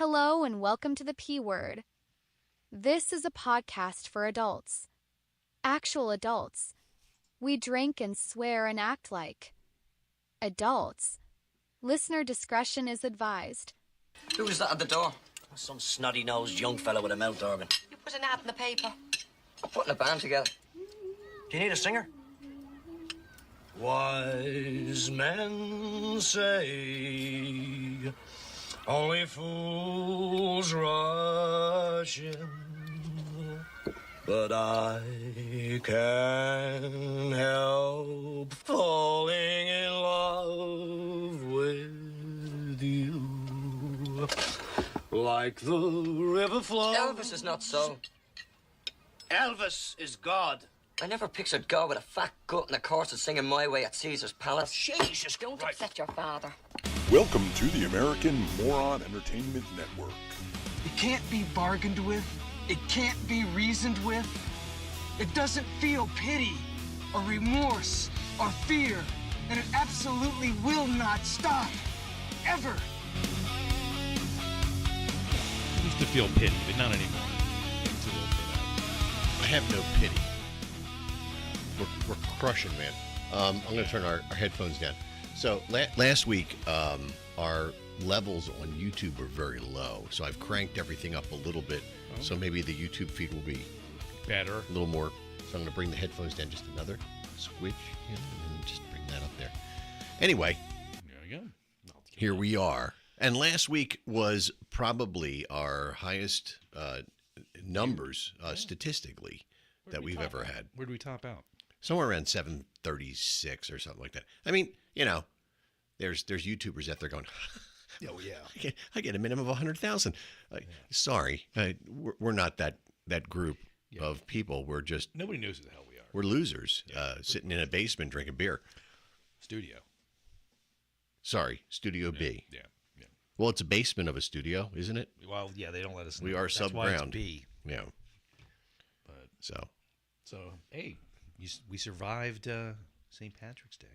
Hello and welcome to the P Word. This is a podcast for adults. Actual adults. We drink and swear and act like adults. Listener discretion is advised. Who was that at the door? Some snotty-nosed young fellow with a mouth organ. You put an ad in the paper. I'm putting a band together. Do you need a singer? Wise men say only fools rush in, but I can't help falling in love with you. Like the river flows. Elvis is not soul. Elvis is God. I never pictured God with a fat gut and a corset singing My Way at Caesar's Palace. Jesus Don't Christ. upset your father. Welcome to the American Moron Entertainment Network. It can't be bargained with. It can't be reasoned with. It doesn't feel pity or remorse or fear. And it absolutely will not stop. Ever. I used to feel pity, but not anymore. I'm too old for that. I have no pity. We're crushing, man. I'm going to turn our headphones down. So last week, our levels on YouTube were very low. So I've cranked everything up a little bit. So maybe the YouTube feed will be Better. a little more. So I'm going to bring the headphones down just another switch and then just bring that up there. Anyway, There we go. here we are. And last week was probably our highest numbers statistically that we've ever had. Where do we top out? Somewhere around 736 or something like that. I mean, you know, there's YouTubers out there going, Oh, yeah. I get a minimum of 100,000. Sorry, we're not that group of people. We're just Nobody knows who the hell we are. we're losers sitting in a basement drinking beer. Studio. Sorry, Studio B. Yeah. Well, it's a basement of a studio, isn't it? Well, yeah, they don't let us know. We are That's why it's subground. B. Yeah. But So hey, we survived St. Patrick's Day.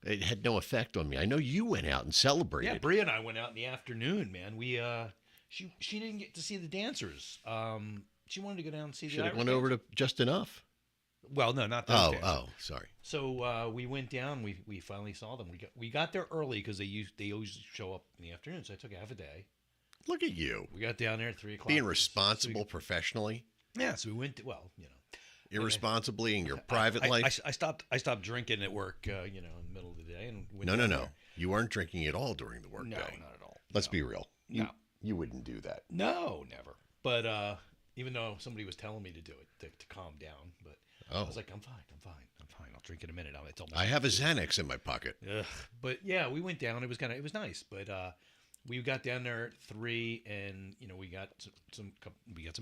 it had no effect on me. I know you went out and celebrated. Yeah, Bria and I went out in the afternoon, man. We she didn't get to see the dancers. She wanted to go down and see Should the have Irish gone over dancers. to Just Enough. Well, no, not those dancers. Oh, sorry. So we went down. We finally saw them. We got there early because they always show up in the afternoon. So I took half a day. Look at you. We got down there at 3:00. Being responsible professionally, So we went. irresponsibly in your private life. I stopped drinking at work. In the middle of the day and went No. down there. You weren't drinking at all during the workday. No, not at all. Let's be real. No. You wouldn't do that. No, never. But even though somebody was telling me to do it to calm down, but I was like, I'm fine. I'll drink in a minute. It's almost I have a Xanax in my pocket. Ugh. But yeah, we went down. It was nice. But we got down there at 3, and we got some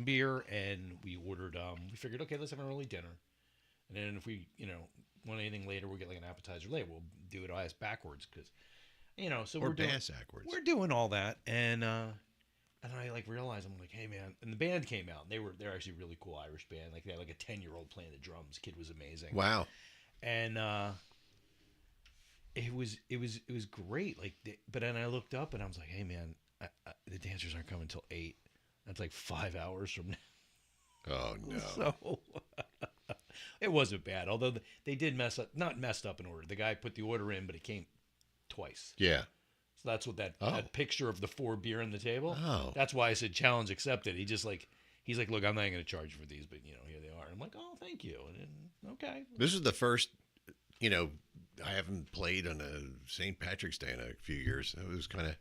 beer, and we ordered. We figured, okay, let's have an early dinner, and then if we want anything later, we'll get like an appetizer later. We'll do it ass backwards because so Or we're doing bass backwards. we're doing all that, and I realized, I'm like, hey man, and the band came out. And they're actually a really cool Irish band. Like they had like a 10-year-old playing the drums. Kid was amazing. Wow. And it was great. But then I looked up and I was like, hey man, the dancers aren't coming until 8. That's like 5 hours from now. Oh no. So it wasn't bad. Although they did not messed up an order. The guy put the order in, but it came twice. Yeah. So that's what that picture of the 4 beer on the table. Oh. That's why I said challenge accepted. He's like, look, I'm not going to charge you for these, but here they are. And I'm like, oh, thank you. And then, okay. This is the first. I haven't played on a St. Patrick's Day in a few years. It was kind of.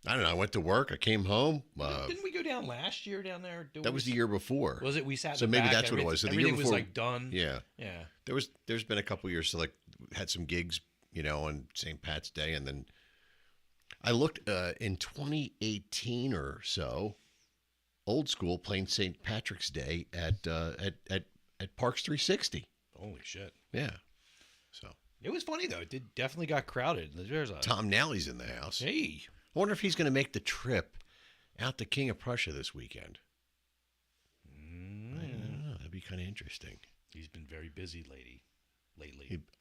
I don't know. I went to work. I came home. Didn't we go down last year down there? That was the year before. Was it? We sat. So in the maybe back, that's what it was. So the everything year before was like done. Yeah. Yeah. There's been a couple years. So had some gigs, on St. Pat's Day, and then I looked in 2018 or so. Old school playing St. Patrick's Day at Parks 360. Holy shit. Yeah. So it was funny though. It definitely got crowded. There's a Tom Nally's in the house. Hey. I wonder if he's going to make the trip out to King of Prussia this weekend. I don't know. That'd be kind of interesting. He's been very busy lately.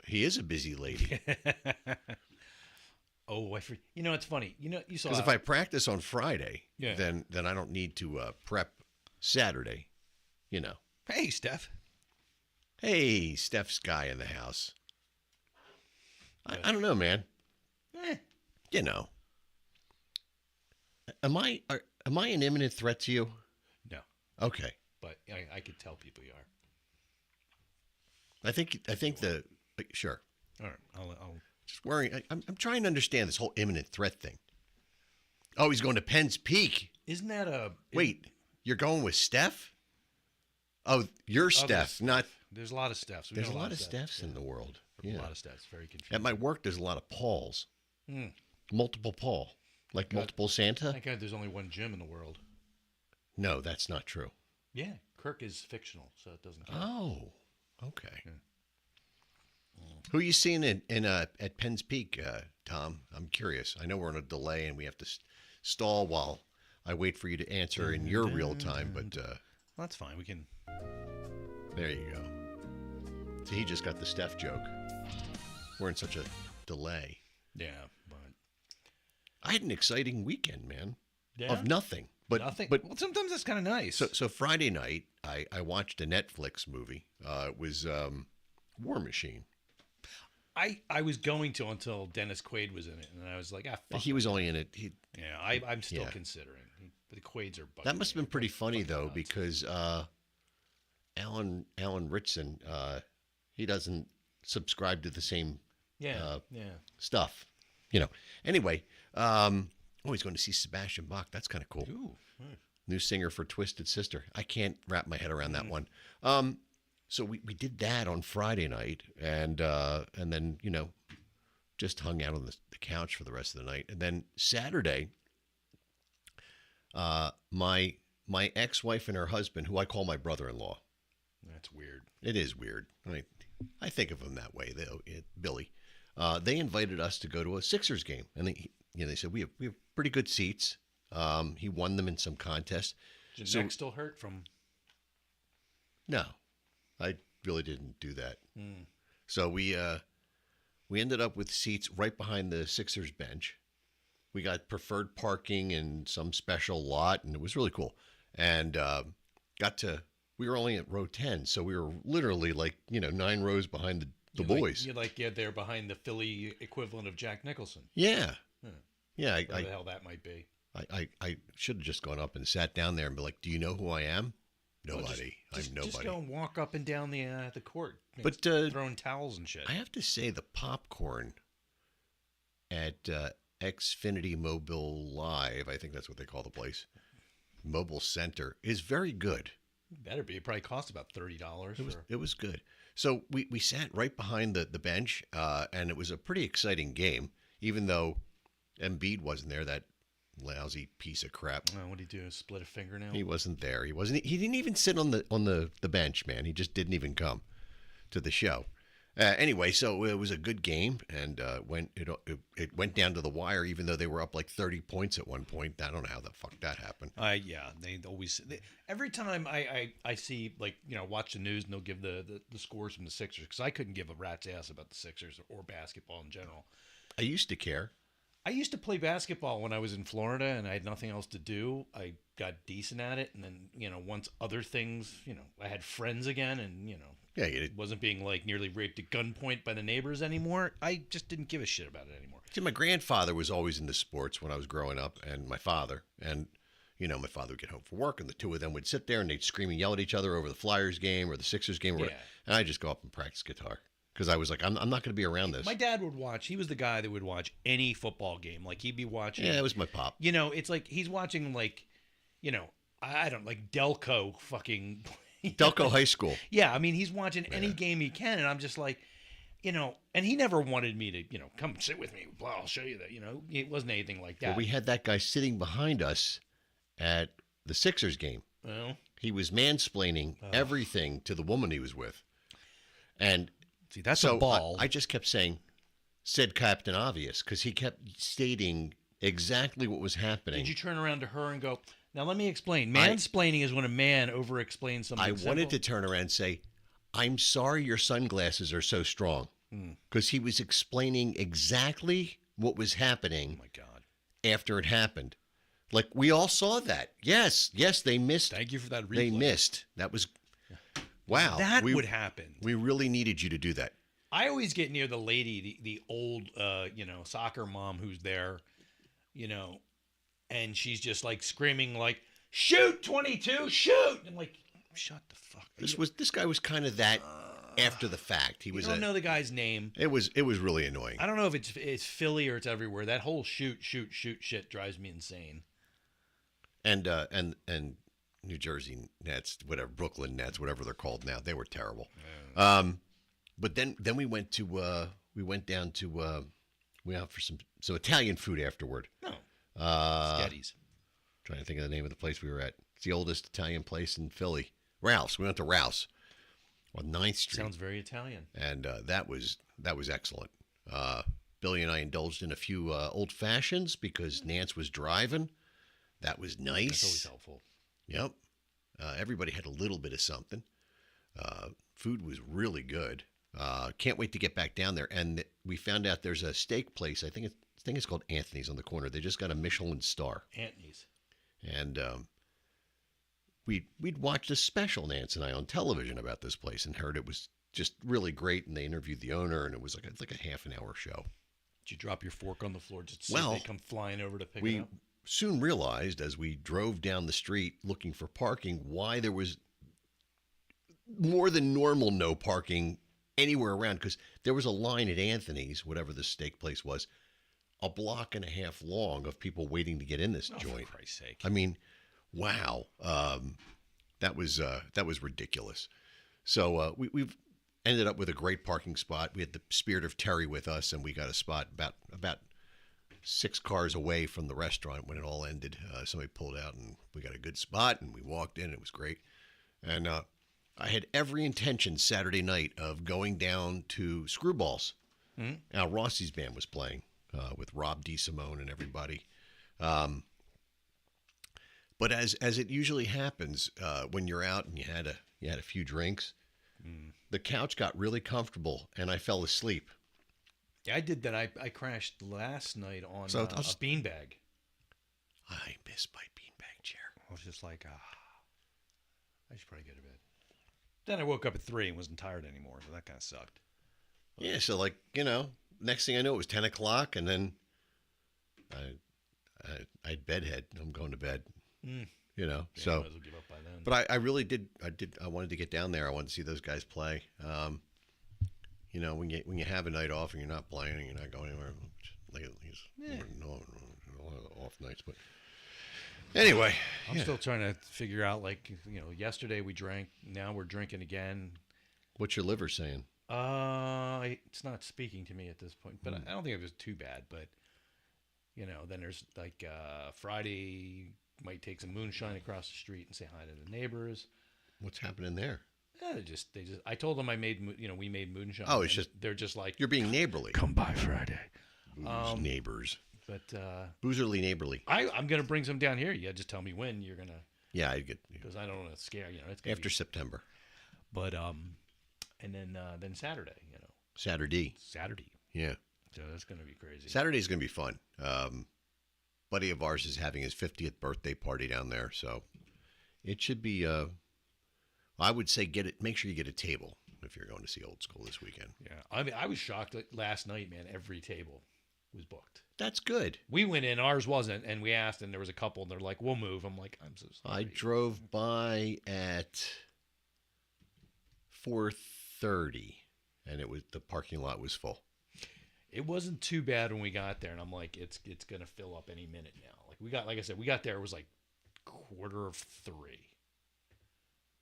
He is a busy lady. Oh, You know, it's funny. You know, you saw Because if I practice on Friday, Yeah. then I don't need to prep Saturday. You know. Hey, Steph. Hey, Steph's guy in the house. I don't know, man. You know. Am I an imminent threat to you? No, Okay. but I could tell people you are. I think sure. All right, I'll Just worrying. I'm trying to understand this whole imminent threat thing. Oh, he's going to Penn's Peak. Isn't that a Wait, you're going with Steph? Oh, you're Steph, not. There's a lot of Stephs. We There's know a lot of Stephs. Stephs in the world. There's Yeah. a lot of Stephs. Very confusing. At my work, there's a lot of Pauls. Hmm. Multiple Paul. Like multiple Santa? Thank God there's only one Jim in the world. No, that's not true. Yeah, Kirk is fictional, so it doesn't count. Oh, okay. Who are you seeing at Penn's Peak, Tom? I'm curious. I know we're on a delay and we have to stall while I wait for you to answer in your real time, but Well, that's fine. We can. there you go. So he just got the Steph joke. We're in such a delay. Yeah, but I had an exciting weekend, man. Yeah? Of nothing. But nothing. But Well, sometimes that's kind of nice. so Friday night, I watched a Netflix movie. It was War Machine. I was going to until Dennis Quaid was in it, and I was like, fuck. He was only in it. Yeah, I'm still Yeah. considering. But the Quaids are. That must have been pretty funny fucking though, nuts. because Alan Ritson, he doesn't subscribe to the same Yeah, yeah. stuff, Anyway, he's going to see Sebastian Bach. That's kind of cool. Ooh. New singer for Twisted Sister. I can't wrap my head around that one. So we did that on Friday night, and then just hung out on the couch for the rest of the night. And then Saturday, my ex-wife and her husband, who I call my brother-in-law. That's weird. It is weird. I think of him that way, though. Billy. They invited us to go to a Sixers game, and they said we have pretty good seats. He won them in some contest. Does your neck still hurt from? No, I really didn't do that. So we ended up with seats right behind the Sixers bench. We got preferred parking in some special lot, and it was really cool. And we were only at row 10, so we were literally 9 rows behind the boys. You're there behind the Philly equivalent of Jack Nicholson. Yeah. Huh. Yeah. Whatever the hell that might be. I should have just gone up and sat down there and be like, "Do you know who I am?" Nobody. Just, I'm nobody. Just go and walk up and down the court. But throwing towels and shit. I have to say the popcorn at Xfinity Mobile Live, I think that's what they call the place, Mobile Center, is very good. Better be. It probably cost about $30. It was good. So we sat right behind the bench, and it was a pretty exciting game, even though Embiid wasn't there, that lousy piece of crap. What did he do? Split a fingernail? He wasn't there. He didn't even sit on the bench, man. He just didn't even come to the show. Anyway, so it was a good game, and it went down to the wire, even though they were up 30 points at one point. I don't know how the fuck that happened. Yeah, every time I see watch the news and they'll give the scores from the Sixers, because I couldn't give a rat's ass about the Sixers or basketball in general. I used to care. I used to play basketball when I was in Florida and I had nothing else to do. I got decent at it, and then once other things, I had friends again, and Yeah, wasn't being nearly raped at gunpoint by the neighbors anymore. I just didn't give a shit about it anymore. See, my grandfather was always into sports when I was growing up, and my father. And, my father would get home from work, and the two of them would sit there, and they'd scream and yell at each other over the Flyers game or the Sixers game. Yeah. And I'd just go up and practice guitar. Because I was like, I'm not going to be around this. My dad would watch. He was the guy that would watch any football game. He'd be watching. Yeah, it was my pop. It's he's watching I don't Delco fucking. Delco High School. Yeah, he's watching any game he can, and I'm just and he never wanted me to, come sit with me. Blah, I'll show you that. It wasn't anything like that. Well, we had that guy sitting behind us at the Sixers game. Well, he was mansplaining everything to the woman he was with. And see, that's so a ball. I just kept saying, said Captain Obvious, because he kept stating exactly what was happening. Did you turn around to her and go, now let me explain. Mansplaining is when a man over-explains something I wanted to turn around and say, I'm sorry your sunglasses are so strong. Because he was explaining exactly what was happening Oh my God. after it happened. Like, we all saw that. Yes, they missed. Thank you for that replay. They missed. That was, wow. That would happen. We really needed you to do that. I always get near the lady, the old, soccer mom who's there, and she's just like screaming like, shoot 22, shoot. I'm like, shut the fuck up. This guy was kind of that after the fact. He was. I don't know the guy's name. It was really annoying. I don't know if it's Philly or it's everywhere. That whole shoot shit drives me insane. And New Jersey Nets, whatever, Brooklyn Nets, whatever they're called now, they were terrible. Yeah. But then we went out for some Italian food afterward. No. Sketty's. Trying to think of the name of the place we were at. It's the oldest Italian place in Philly. Rouse. We went to Rouse on 9th Street. Sounds very Italian. And that was excellent. Billy and I indulged in a few old fashions because Nance was driving. That was nice. That's always helpful. Yep. Everybody had a little bit of something. Food was really good. Can't wait to get back down there. And we found out there's a steak place. I think it's called Anthony's on the corner. They just got a Michelin star. Anthony's. And we'd watched a special, Nance and I, on television about this place and heard it was just really great. And they interviewed the owner, and it was like a half an hour show. Did you drop your fork on the floor just so they come flying over to pick it up? Soon realized as we drove down the street looking for parking why there was more than normal no parking anywhere around, because there was a line at Anthony's, whatever the steak place was, a block and a half long of people waiting to get in this joint. For Christ's sake. I mean, wow. That was ridiculous. So we've ended up with a great parking spot. We had the Spirit of Terry with us, and we got a spot about 6 cars away from the restaurant when it all ended. Somebody pulled out, and we got a good spot, and we walked in. It was great. And I had every intention Saturday night of going down to Screwballs. Mm-hmm. Now, Rossi's band was playing with Rob DeSimone and everybody. But as it usually happens when you're out and you had a few drinks, the couch got really comfortable, and I fell asleep. Yeah, I did that. I crashed last night on a beanbag. I miss my beanbag chair. I was just like, I should probably go to bed. Then I woke up at 3 and wasn't tired anymore, so that kind of sucked. But yeah, so next thing I know, it was 10 o'clock, and then I'd bedhead. I'm going to bed. Yeah, so. might as well give up by then. But I really did. I wanted to get down there. I wanted to see those guys play. When you have a night off and you're not playing and you're not going anywhere, off nights. But anyway, I'm still trying to figure out. Yesterday we drank. Now we're drinking again. What's your liver saying? It's not speaking to me at this point. But I don't think it was too bad. But then there's Friday. Might take some moonshine across the street and say hi to the neighbors. What's happening there? Yeah, they just. I told them we made moonshine. Oh, it's just they're just like, you're being neighborly. Come by Friday. Neighbors. But boozerly neighborly. I'm gonna bring some down here. Yeah, just tell me when you're gonna. Yeah, I get because I don't want to scare it's after September. But and then Saturday. Saturday. Yeah. So that's gonna be crazy. Saturday's gonna be fun. Buddy of ours is having his 50th birthday party down there, so it should be. I would say make sure you get a table if you're going to see Old School this weekend. Yeah, I mean, I was shocked that last night, man. Every table was booked. That's good. We went in, ours wasn't, and we asked, and there was a couple, and they're like, "We'll move." I'm like, "I'm so sorry." I drove by at 4:30, and the parking lot was full. It wasn't too bad when we got there, and I'm like, it's gonna fill up any minute now. Like I said, we got there. It was like 2:45,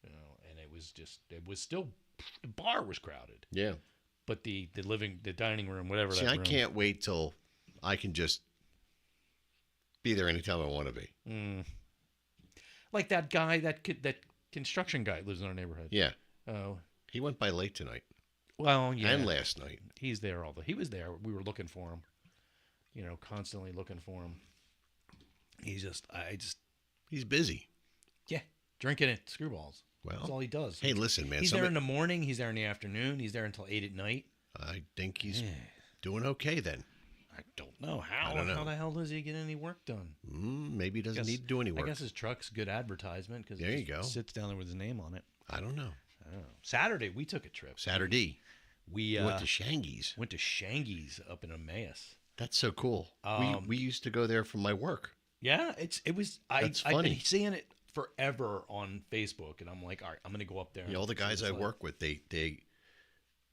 and it was still the bar was crowded. Yeah, but the dining room, whatever. See, I can't wait till I can just be there anytime I want to be. Like that guy, that construction guy lives in our neighborhood. Yeah. Oh, he went by late tonight. Well, yeah. And last night. He's there he was there. We were looking for him. Constantly looking for him. He's busy. Yeah. Drinking at Screwballs. Well, that's all he does. Hey, listen, man. He's there in the morning. He's there in the afternoon. He's there until 8 at night. I think he's doing okay then. I don't know how. I don't know. How the hell does he get any work done? Maybe he doesn't need to do any work. I guess his truck's good advertisement because There you go. Sits down there with his name on it. I don't know. Saturday we took a trip. Saturday. We went to Shangy's. Went to Shangy's up in Emmaus. That's so cool. We used to go there from my work. Yeah, it was. I've funny. been seeing it forever on Facebook, and I'm like, all right, I'm gonna go up there. You know, all the guys I work with,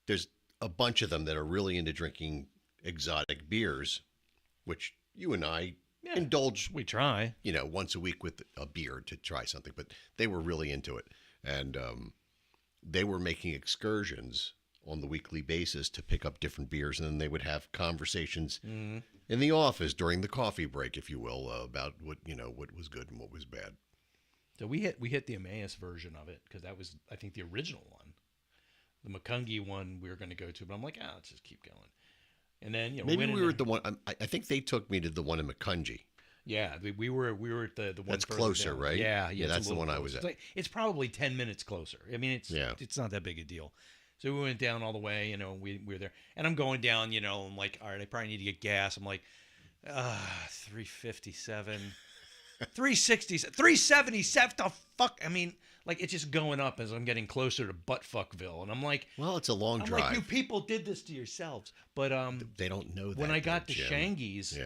there's a bunch of them that are really into drinking exotic beers, which you and I indulge. We try, once a week with a beer to try something, but they were really into it, and they were making excursions on the weekly basis to pick up different beers, and then they would have conversations in the office during the coffee break, if you will, about what was good and what was bad. So we hit the Emmaus version of it because that was, I think, the original one. The Makungi one we were going to go to, but I'm like, let's just keep going. And then maybe we were at the one. I think they took me to the one in Makungi. Yeah, we were at the one that's further closer, down. right? Yeah, that's the one I was at. It's probably 10 minutes closer. I mean, it's not that big a deal. So we went down all the way, we were there. And I'm going down, I'm like, all right, I probably need to get gas. I'm like, 357, 360, 377, the fuck? I mean, like, it's just going up as I'm getting closer to Buttfuckville. And I'm like, well, it's a long drive. Like, you people did this to yourselves. But they don't know that. When I got to Jim. Shangy's,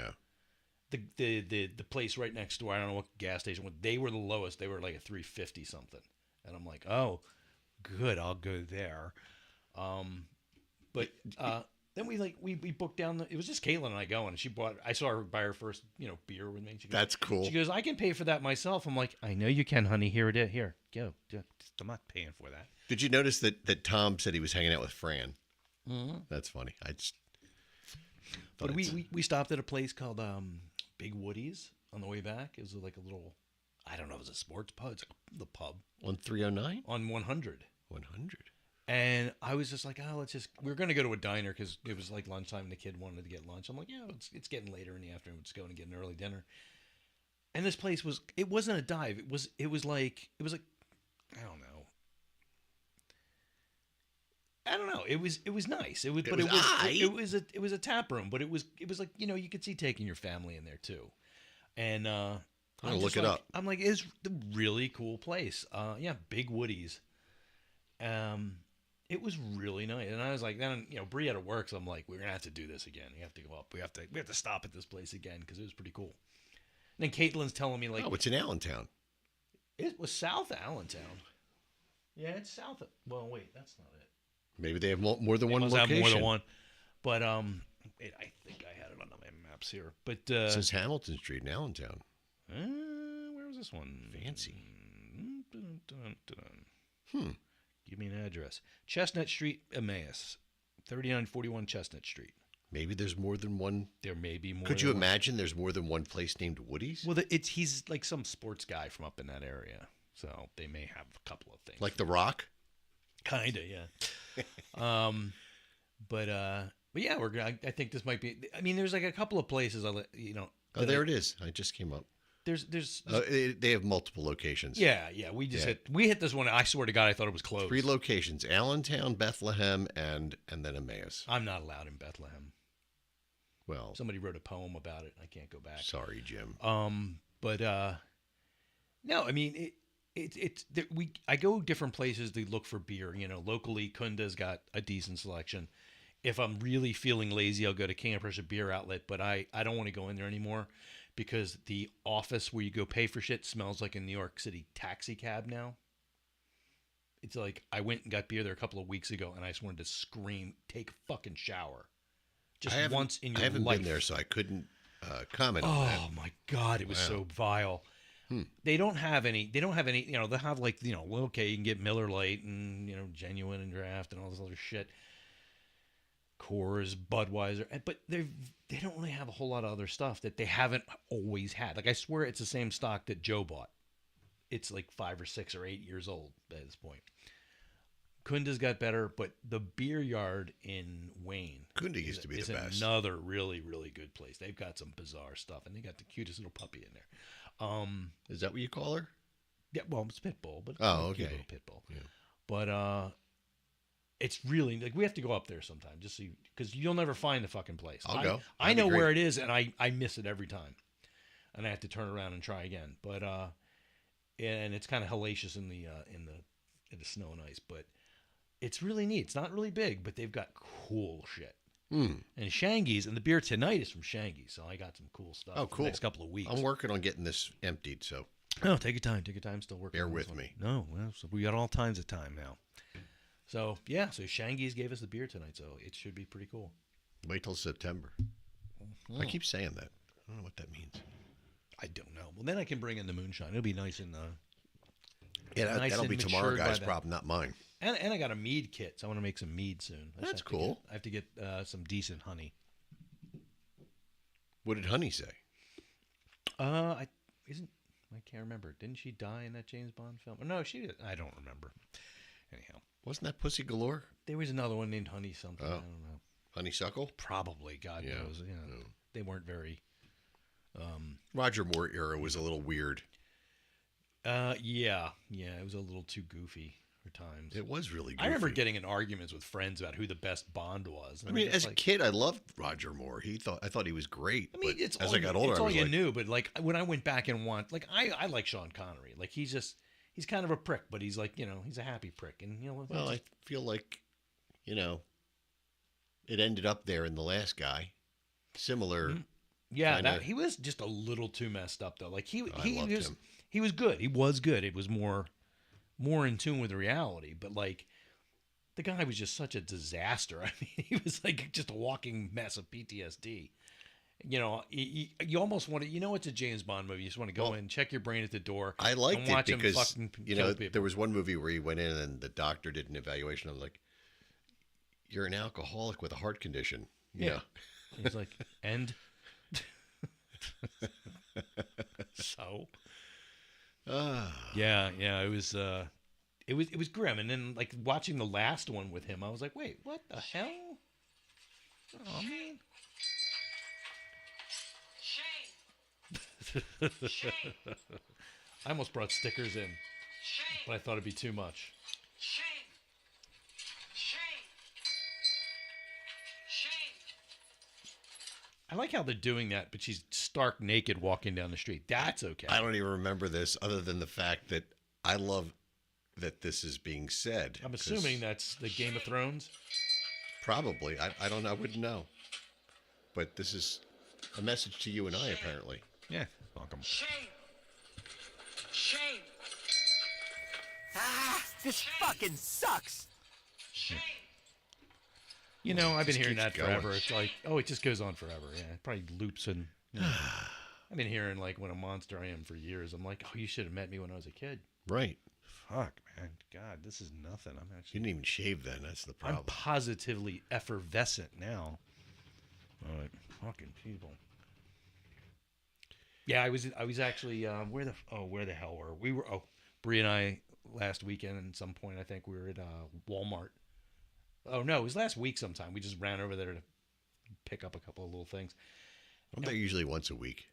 the place right next door, I don't know what gas station, they were the lowest. They were like a 350 something. And I'm like, oh, good, I'll go there. But then we booked down. It was just Caitlin and I going. And I saw her buy her first beer with me. She goes, that's cool. She goes, I can pay for that myself. I'm like, I know you can, honey. Here it is. Here, go. I'm not paying for that. Did you notice that Tom said he was hanging out with Fran? Mm-hmm. That's funny. But we stopped at a place called Big Woody's on the way back. It was like a little, I don't know, it was a sports pub. It's like the pub on 309 on 100. 100. And I was just like, we were going to go to a diner because it was like lunchtime and the kid wanted to get lunch. I'm like, it's getting later in the afternoon. Let's go and get an early dinner. And this place it wasn't a dive. It was like, I don't know. It was nice. It was a tap room, but it was like, you could see taking your family in there too. And, I'll look it up. I'm like, it's a really cool place. Big Woody's. It was really nice, and I was like, then Bree had to work, so I'm like, we're gonna have to do this again. We have to go up. We have to stop at this place again because it was pretty cool. And then Caitlin's telling me like, it's in Allentown. It was South Allentown. Yeah, it's south. Well, wait, that's not it. Maybe they have more than one location. Have more than one, but I think I had it on my maps here. But it says Hamilton Street in Allentown. Where was this one? Fancy. Give me an address. Chestnut Street, Emmaus. 3941 Chestnut Street. Maybe there's more than one. There may be more. Could you imagine there's more than one place named Woody's? Well, he's like some sports guy from up in that area. So they may have a couple of things. Like The Rock? Kind of, yeah. But yeah, I think this might be. I mean, there's like a couple of places. Oh, there it is. I just came up. There's they have multiple locations. Yeah. We just hit this one. I swear to God, I thought it was closed. 3 locations: Allentown, Bethlehem, and then Emmaus. I'm not allowed in Bethlehem. Well, somebody wrote a poem about it. I can't go back. Sorry, Jim. But no, I mean I go different places to look for beer. Locally, Kunda's got a decent selection. If I'm really feeling lazy, I'll go to King of Prussia Beer Outlet. But I don't want to go in there anymore because the office where you go pay for shit smells like a New York City taxi cab now. It's like I went and got beer there a couple of weeks ago, and I just wanted to scream, take a fucking shower. Just once in your life. I haven't been there, so I couldn't comment on that. Oh, my God. It was so vile. They don't have any, they'll have like, okay, you can get Miller Lite and, Genuine and Draft and all this other shit. Coors, Budweiser, but they don't really have a whole lot of other stuff that they haven't always had. Like, I swear it's the same stock that Joe bought. It's like 5 or 6 or 8 years old at this point. Kunda's got better, but the Beer Yard in Wayne Kunda used to be the best. Another really, really good place. They've got some bizarre stuff, and they got the cutest little puppy in there. Is that what you call her? Yeah, well, it's Pitbull, but okay, little Pitbull. Yeah. But It's really like we have to go up there sometime just so because you'll never find the fucking place. I'll go. I That'd be know great. where it is, and I miss it every time, and I have to turn around and try again. But and it's kind of hellacious in the snow and ice, but it's really neat. It's not really big, but they've got cool shit. And Shangy's, and the beer tonight is from Shangy's, so I got some cool stuff. Oh, for cool. the next couple of weeks. I'm working on getting this emptied, so Oh, take your time. Take your time. Still working. bear on this with one. me. No, well, so we got all kinds of time now. So yeah, so Shangy's gave us the beer tonight, so it should be pretty cool. Wait till September. I keep saying that. I don't know what that means. I don't know. Well, then I can bring in the moonshine. It'll be nice and Yeah, nice that'll and be tomorrow, matured by guy's then. problem, not mine. And I got a mead kit, so I want to make some mead soon. I just That's have to cool. I have to get some decent honey. What did Honey say? I can't remember. Didn't she die in that James Bond film? No, she did. I don't remember. Anyhow, Wasn't that Pussy Galore? there was another one named Honey something. I Oh. don't know. Honeysuckle? Probably. God Yeah. knows. Yeah. No. They weren't very. Roger Moore era was a little weird. Yeah. It was a little too goofy for times. It was really goofy. I remember getting in arguments with friends about who the best Bond was. I And mean, I'm as just a like, kid, I loved Roger Moore. I thought he was great. I mean, but it's as all I got you, older, it's I all was you like, knew. But like when I went back and I like Sean Connery. Like he's kind of a prick, but he's like he's a happy prick, and well, I feel like, it ended up there in the last guy. Similar. yeah, kinda- that he was just a little too messed up though. Like he I he loved was him. he was good. He was good. It was more in tune with reality, but like. The guy was just such a disaster. I mean, he was like just a walking mess of PTSD. You almost want to. It's a James Bond movie. You just want to go in, check your brain at the door. I liked and it watch him because, fucking kill people. there was one movie where he went in and the doctor did an evaluation. I was like, you're an alcoholic with a heart condition. Yeah. He's like, and so yeah, it was it was grim. And then like watching the last one with him, I was like, wait, what the hell? Oh man. I almost brought stickers in, but I thought it'd be too much. I like how they're doing that, but she's stark naked walking down the street. That's okay. I don't even remember this other than the fact that I love that this is being said. I'm 'cause assuming that's the Game of Thrones. Probably. I don't know. I wouldn't know. But this is a message to you and I, apparently. Yeah, welcome. Shame. Ah, this fucking sucks. I've been Just hearing keeps that going. forever. It's like, it just goes on forever. Yeah, it probably loops and. I've been hearing like what a monster I am for years. I'm like, you should have met me when I was a kid. Right. Fuck, man. God, this is nothing. I'm You actually. didn't even shave then. That's the I'm problem. positively effervescent now. All right, fucking people. Yeah, I was actually where the hell were we? Bree and I last weekend at some point. I think we were at Walmart. Oh no, it was last week sometime. We just ran over there to pick up a couple of little things. I'm there usually once a week.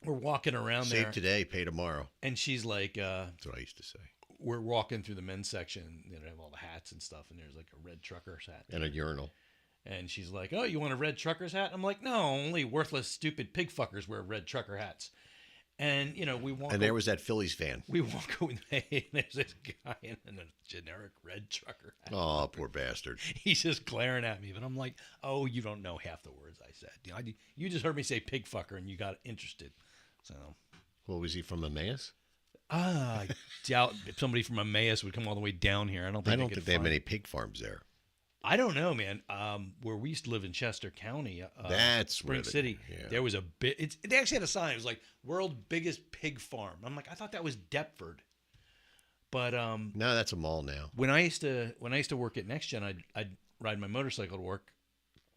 We're walking around Save there, today, pay tomorrow. and she's like, That's what I used to say. we're walking through the men's section. They have all the hats and stuff, and there's like a red trucker's hat. And a urinal. And she's like, "Oh, you want a red trucker's hat?" I'm like, "No, only worthless, stupid pig fuckers wear red trucker hats." And we walk. And there was that Phillies fan. We walk away, and there's this guy in a generic red trucker hat. Oh, poor bastard. He's just glaring at me, but I'm like, "Oh, you don't know half the words I said. You just heard me say pig fucker, and you got interested." So, What was he from Emmaus? I doubt if somebody from Emmaus would come all the way down here. I don't think they have many pig farms there. I don't know, man. Where we used to live in Chester County, That's Spring where City, yeah. there was a bit. They actually had a sign. It was like "World's Biggest Pig Farm." I'm like, I thought that was Deptford. But No, that's a mall now. when I used to work at NextGen, I'd ride my motorcycle to work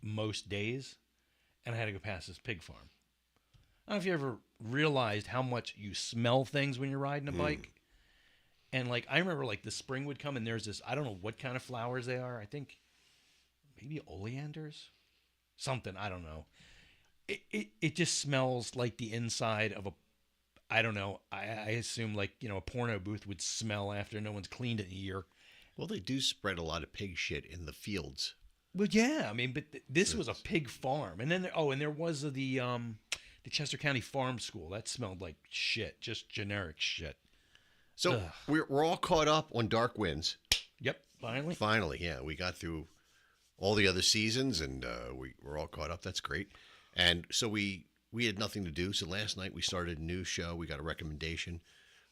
most days, and I had to go past this pig farm. I don't know if you ever realized how much you smell things when you're riding a bike. And like I remember, like the spring would come, and there's this. I don't know what kind of flowers they are. I think maybe oleanders, something. I don't know. It just smells like the inside of a. I don't know. I assume like a porno booth would smell after no one's cleaned it in a year, Well, they do spread a lot of pig shit in the fields. Well, yeah, I mean, but this was a pig farm, and then there was the Chester County Farm School that smelled like shit, just generic shit. So we're all caught up on Dark Winds. Yep, finally. Finally, yeah, we got through all the other seasons, and we're all caught up. That's great. And so we had nothing to do. So last night we started a new show. We got a recommendation,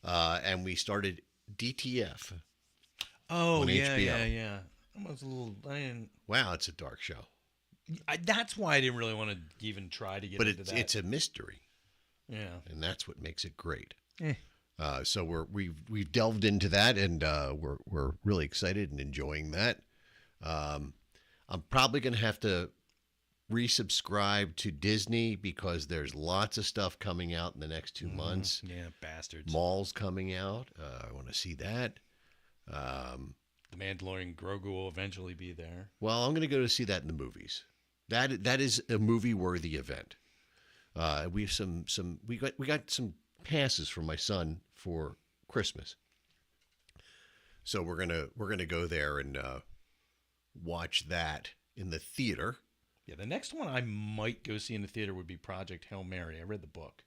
and we started DTF. Oh on yeah, HBO. yeah. I was a little. I didn't. Wow, it's a dark show, That's why I didn't really want to even try to get but into that. it's a mystery, yeah. and that's what makes it great. Eh. So we've delved into that, and we're really excited and enjoying that. I'm probably going to have to resubscribe to Disney because there's lots of stuff coming out in the next 2 months. Yeah, bastards. Maul's coming out. I want to see that. The Mandalorian Grogu will eventually be there. Well, I'm going to go to see that in the movies. That is a movie worthy event. We have we got some passes for my son for Christmas, so we're gonna go there and watch that in the theater. Yeah, the next one I might go see in the theater would be Project Hail Mary. I read the book.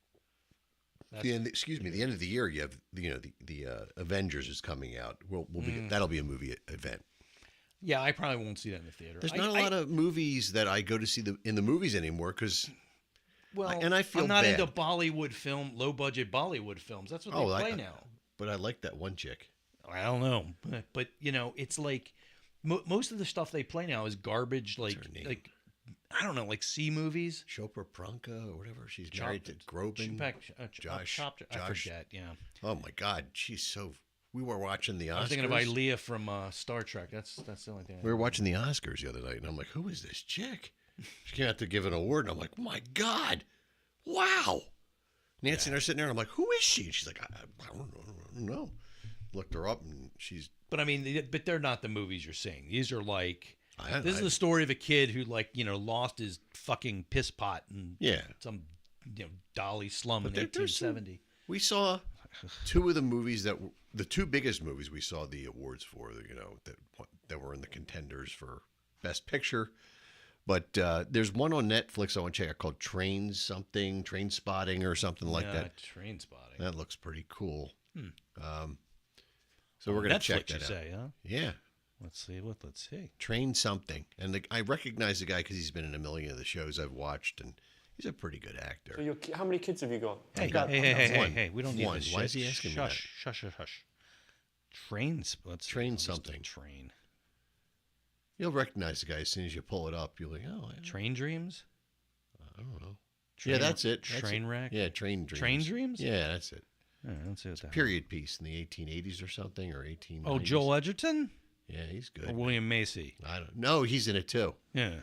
The end of the year, you have the Avengers is coming out. That'll be a movie event. Yeah, I probably won't see that in the theater. There's not a lot of movies that I go to see in the movies anymore because. Well, I feel I'm not bad. into Bollywood film, low budget Bollywood films. That's what they play now. But I like that one chick. I don't know, but it's like most of the stuff they play now is garbage. Like I don't know, like C movies. Chopra Pranka or whatever. She's married to Groban. Josh. I forget. Yeah. Oh my God, she's so. We were watching the Oscars. I was thinking of Ilea from Star Trek. That's the only thing. We were watching the Oscars the other night, and I'm like, "Who is this chick?" She came out to give an award, and I'm like, "My God, wow!" Nancy and I are sitting there, and I'm like, "Who is she?" And she's like, "I don't know." Looked her up, and she's. But I mean, but they're not the movies you're seeing. These are like. This is I- the story of a kid who lost his fucking piss pot in some Dolly slum in But there's some- 1870. We saw two of the movies the two biggest movies we saw the awards for. That were in the contenders for Best Picture. But there's one on Netflix I want to check out called Train Spotting or something like that. Train Spotting. That looks pretty cool. So we're going to check Netflix, that you out. say, huh? Yeah. Let's see. Train something. And I recognize the guy because he's been in a million of the shows I've watched, and he's a pretty good actor. So how many kids have you got? Hey, we don't need one. this Why shit. is he asking me that? Shush. Let's Train see. something. Train. You'll recognize the guy as soon as you pull it up. You're like, oh, Train Dreams? I don't know. Train, that's it. Trainwreck? Yeah, Train Dreams. Train Dreams? Yeah, that's it. Let's see what that Period piece in the 1880s or something, or 1890s. Oh, Joel Edgerton? Yeah, he's good. Or William Macy? I don't know. He's in it too. Yeah.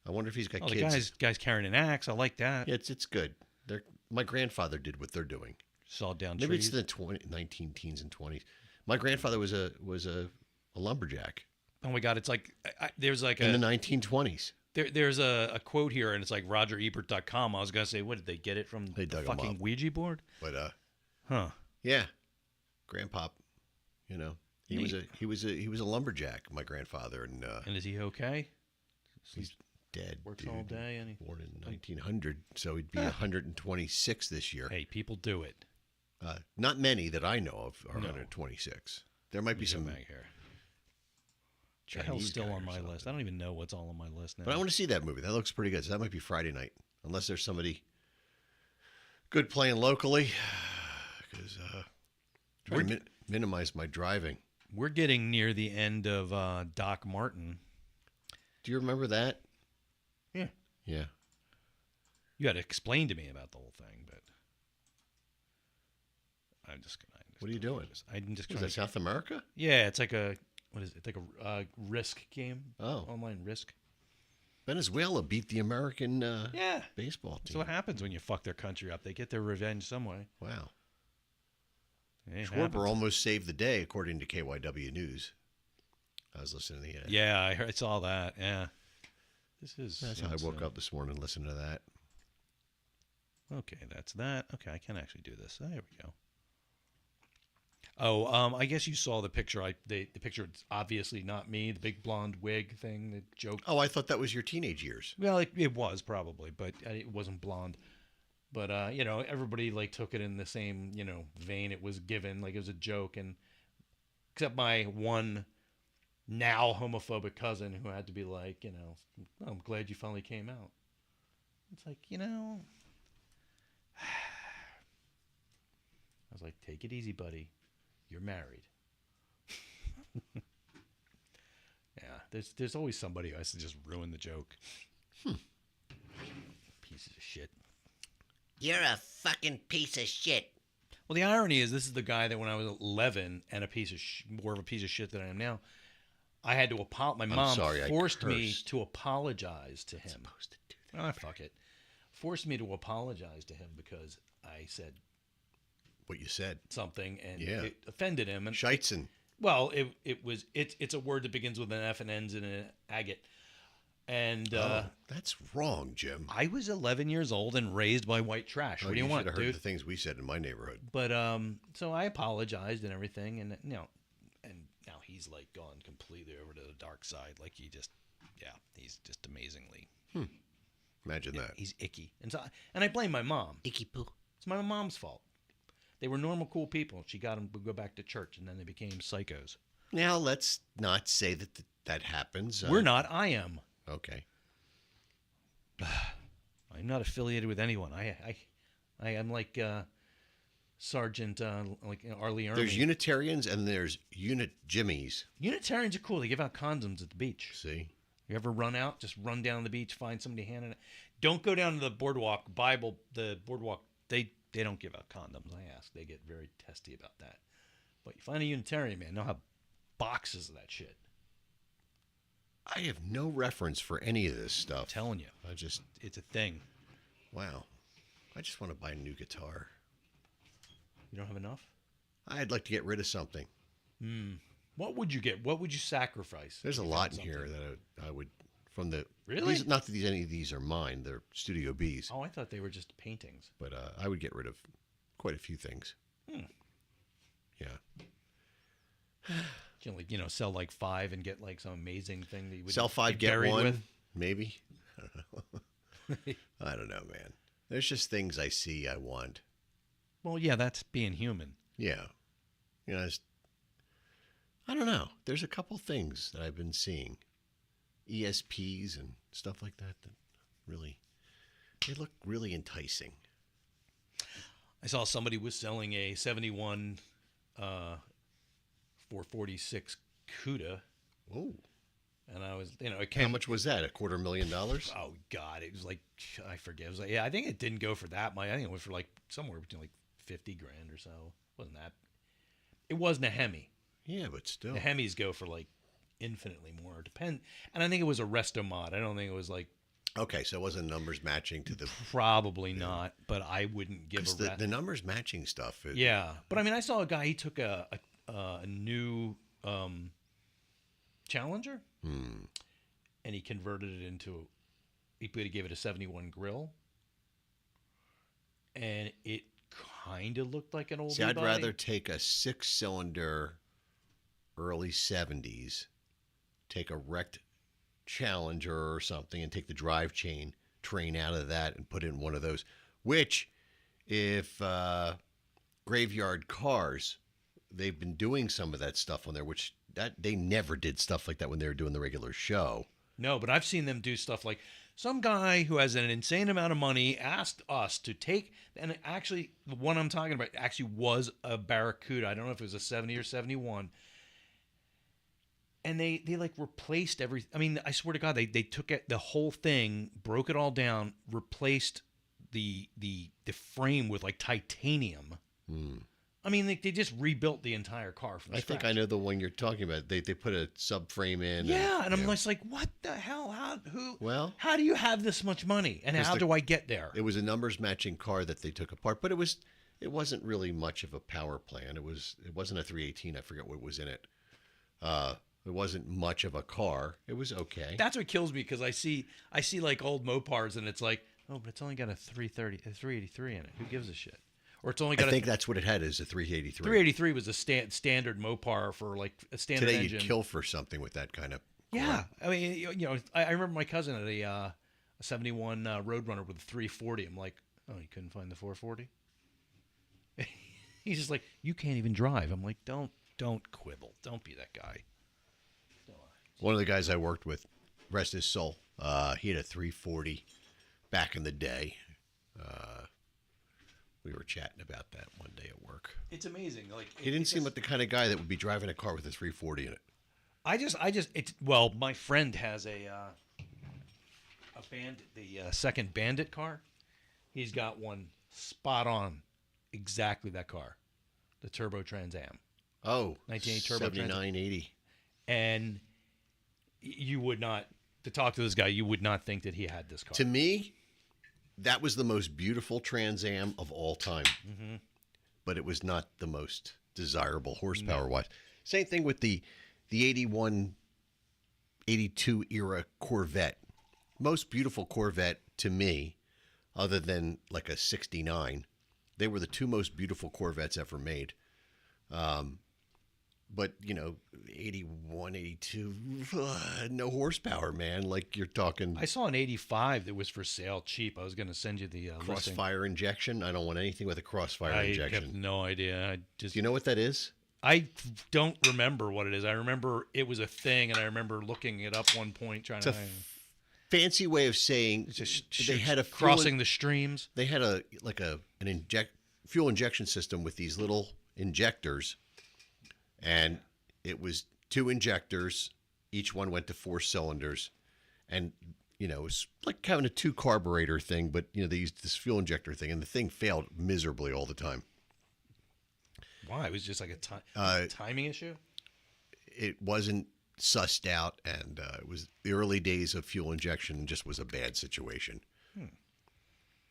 I wonder if he's got Oh, the kids. guy's carrying an axe. I like that. Yeah, it's good. My grandfather did what they're doing. Saw down Maybe trees. it's the 19 teens and 20s. My grandfather was a lumberjack Oh my God! It's like there's like in the 1920s. There's a quote here, and it's like RogerEbert.com. I was gonna say, what did they get it from? They dug the 'em fucking up. Ouija board? But Huh? yeah, Grandpop, he Neat. was a lumberjack. My grandfather, and And is he okay? he's dead. Works dude. all day, and he. Born in 1900, so he'd be 126 this year. Hey, people do it. Not many that I know of are 126. There might be some back here. The Chinese hell's still guy on or my something. list? I don't even know what's all on my list now. But I want to see that movie. That looks pretty good. So that might be Friday night, unless there's somebody good playing locally. Because trying to minimize my driving. We're getting near the end of Doc Martin. Do you remember that? Yeah. Yeah. You had to explain to me about the whole thing, but I'm just gonna. What are you doing? I'm just Was trying that to. South America? Yeah, it's like a what is it? It's like a Risk game. Oh. Online Risk. Venezuela beat the American Yeah. baseball team. So what happens when you fuck their country up? They get their revenge some way. Wow. It Schwarber happens. almost saved the day, according to KYW News. I was listening to the. Yeah, I saw that. Yeah. That's how I woke up this morning and listened to that. Okay, that's that. Okay, I can actually do this. There we go. Oh, I guess you saw the picture. The picture. It's obviously not me. The big blonde wig thing. The joke. Oh, I thought that was your teenage years. Well, it was probably, but it wasn't blonde. But everybody like took it in the same vein. It was given like it was a joke, and except my one now homophobic cousin who had to be like, "Oh, I'm glad you finally came out." It's like, I was like, take it easy, buddy. You're married. Yeah, there's always somebody who has to just ruin the joke. Pieces of shit. You're a fucking piece of shit. Well, the irony is, this is the guy that when I was 11 and more of a piece of shit than I am now, I had to apologize. My mom forced me to apologize to him. Supposed to do that. Fuck it. Forced me to apologize to him because I said What you said. something and Yeah. it offended him. And Scheitzen. well, it's a word that begins with an F and ends in an agate. And That's wrong, Jim. I was 11 years old and raised by white trash. What do you want, should have heard dude? the things we said in my neighborhood. But so I apologized and everything, and and now he's like gone completely over to the dark side. Like he's just amazingly. Imagine that. He's icky, and I blame my mom. Icky poo. It's my mom's fault. They were normal, cool people. She got them to go back to church, and then they became psychos. Now let's not say that happens. We're not. I am. Okay. I'm not affiliated with anyone. I am like Sergeant Arlie Ermey. There's Unitarians and there's Unit Jimmies. Unitarians are cool. They give out condoms at the beach. See? You ever run out? Just run down the beach, find somebody handing it. Don't go down to the boardwalk. The boardwalk. They don't give out condoms. I ask. They get very testy about that. But you find a Unitarian, man, they'll have boxes of that shit. I have no reference for any of this stuff. I'm telling you, it's a thing. Wow. I just want to buy a new guitar. You don't have enough? I'd like to get rid of something. What would you get? What would you sacrifice? There's a if you lot found in here something? that I would from the Really? not that any of these are mine. They're Studio B's. Oh, I thought they were just paintings. But I would get rid of quite a few things. Yeah. You know, sell like 5 and get like some amazing thing that you would Sell 5, be get buried 1. with. Maybe. I don't know. I don't know, man. There's just things I see I want. Well, yeah, that's being human. Yeah. I don't know. There's a couple things that I've been seeing. ESPs and stuff like that really, they look really enticing. I saw somebody was selling a 71 446 CUDA. Oh. And I was, it came. How much was that? $250,000? Oh, God. It was like, I forget. It was like, I think it didn't go for that much. I think it went for like somewhere between like 50 grand or so. Wasn't that? It wasn't a Hemi. Yeah, but still. The Hemis go for like infinitely more. And I think it was a resto mod. I don't think it was like. Okay, so it wasn't numbers matching to the. Probably not, but I wouldn't give a the numbers matching stuff. Yeah, but I mean, I saw a guy. He took a new Challenger, and he converted it into. He gave it a 71 grill, and it kind of looked like an old. See, I'd rather take a 6-cylinder, early 70s, take a wrecked Challenger or something, and take the drive train out of that and put in one of those. Which, if Graveyard Cars, they've been doing some of that stuff on there, which that they never did stuff like that when they were doing the regular show. No, but I've seen them do stuff like some guy who has an insane amount of money asked us to take, and actually the one I'm talking about actually was a Barracuda. I don't know if it was a 70 or 71. And they like replaced everything. I mean, I swear to God, they took it, the whole thing, broke it all down, replaced the frame with like titanium. I mean, they just rebuilt the entire car from scratch. I think I know the one you're talking about. They put a subframe in. Yeah, and I'm just like, what the hell? How do you have this much money? And how do I get there? It was a numbers matching car that they took apart, but it wasn't really much of a power plant. It wasn't a 318. I forget what was in it. It wasn't much of a car. It was okay. That's what kills me because I see like old Mopars and it's like, oh, but it's only got a 330, a 383 in it. Who gives a shit? or it's only I got think that's what it had is a 383. 383 was a standard Mopar for like a standard Today engine. you'd kill for something with that kind of. Yeah, I mean, I remember my cousin had a 71 Roadrunner with a 340. I'm like, oh, you couldn't find the 440? He's just like, you can't even drive. I'm like, don't quibble. Don't be that guy. One of the guys I worked with, rest his soul, he had a 340 back in the day. We were chatting about that one day at work. It's amazing. Like He didn't seem like the kind of guy that would be driving a car with a 340 in it. Well, my friend has a Bandit, the second Bandit car. He's got one spot on, exactly that car, the Turbo Trans Am. Oh, 1980 Turbo 7980. And you would not, to talk to this guy, you would not think that he had this car. To me, that was the most beautiful Trans Am of all time. Mm-hmm. But it was not the most desirable horsepower-wise. Same thing with the 81, 82 era Corvette. Most beautiful Corvette to me, other than like a 69, they were the two most beautiful Corvettes ever made. But, 81, 82, no horsepower, man. Like you're talking I saw an 85 that was for sale cheap. I was going to send you the listing. crossfire injection. I don't want anything with a crossfire I injection. have no idea. Do you know what that is? I don't remember what it is. I remember it was a thing, and I remember looking it up one point trying to. Fancy way of saying they had a crossing the streams. They had an fuel injection system with these little injectors, and it was 2 injectors. Each one went to 4 cylinders, and it was like having a 2 carburetor thing, but they used this fuel injector thing, and the thing failed miserably all the time. Why? It was just like a timing issue? It wasn't sussed out, and it was the early days of fuel injection and just was a bad situation.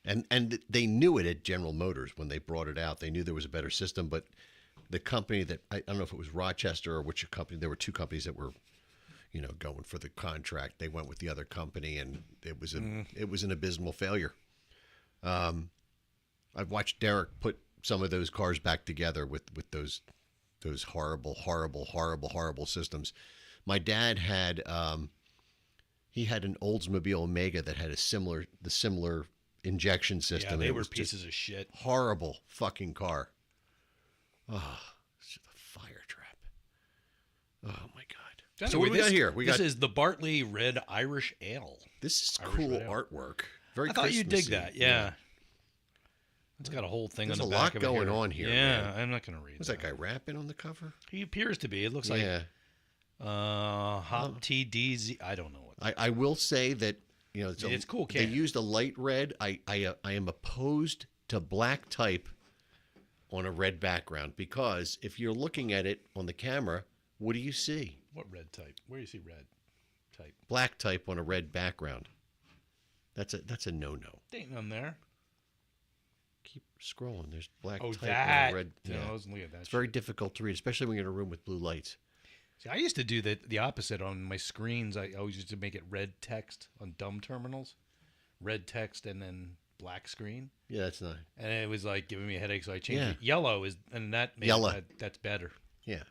And they knew it at General Motors when they brought it out. They knew there was a better system, but the company that, I don't know if it was Rochester or which company, there were 2 companies that were, going for the contract. They went with the other company, and it was an abysmal failure. I've watched Derek put some of those cars back together with those horrible, horrible, horrible, horrible systems. My dad had he had an Oldsmobile Omega that had the similar injection system. Yeah, they were pieces of shit. Horrible fucking car. Oh, it's just a fire trap. Oh my god. So what do we got here? This is the Bartley Red Irish Ale. This is Irish cool Red Ale. artwork. Very. I thought you'd dig Christmassy. that. Yeah. It's got a whole thing There's on the a back lot of it going here. on here, Yeah, man. I'm not going to read Was that guy rapping on the cover? He appears to be. It looks like Hop TDZ. I don't know what. I will say that It's cool They can. used a light red. I am opposed to black type on a red background because if you're looking at it on the camera, what do you see? What red type? Where do you see red type? Black type on a red background. That's a no-no. There ain't none there. Keep scrolling. There's black Oh, type that. on a red. No, Yeah. I wasn't looking at that. It's very difficult to read, especially when you're in a room with blue lights. See, I used to do the opposite on my screens. I always used to make it red text on dumb terminals, red text and then black screen, Yeah, that's not. and it was like giving me a headache. So I changed Yeah. it. Yellow is, and that made Yellow. that's better. Yeah.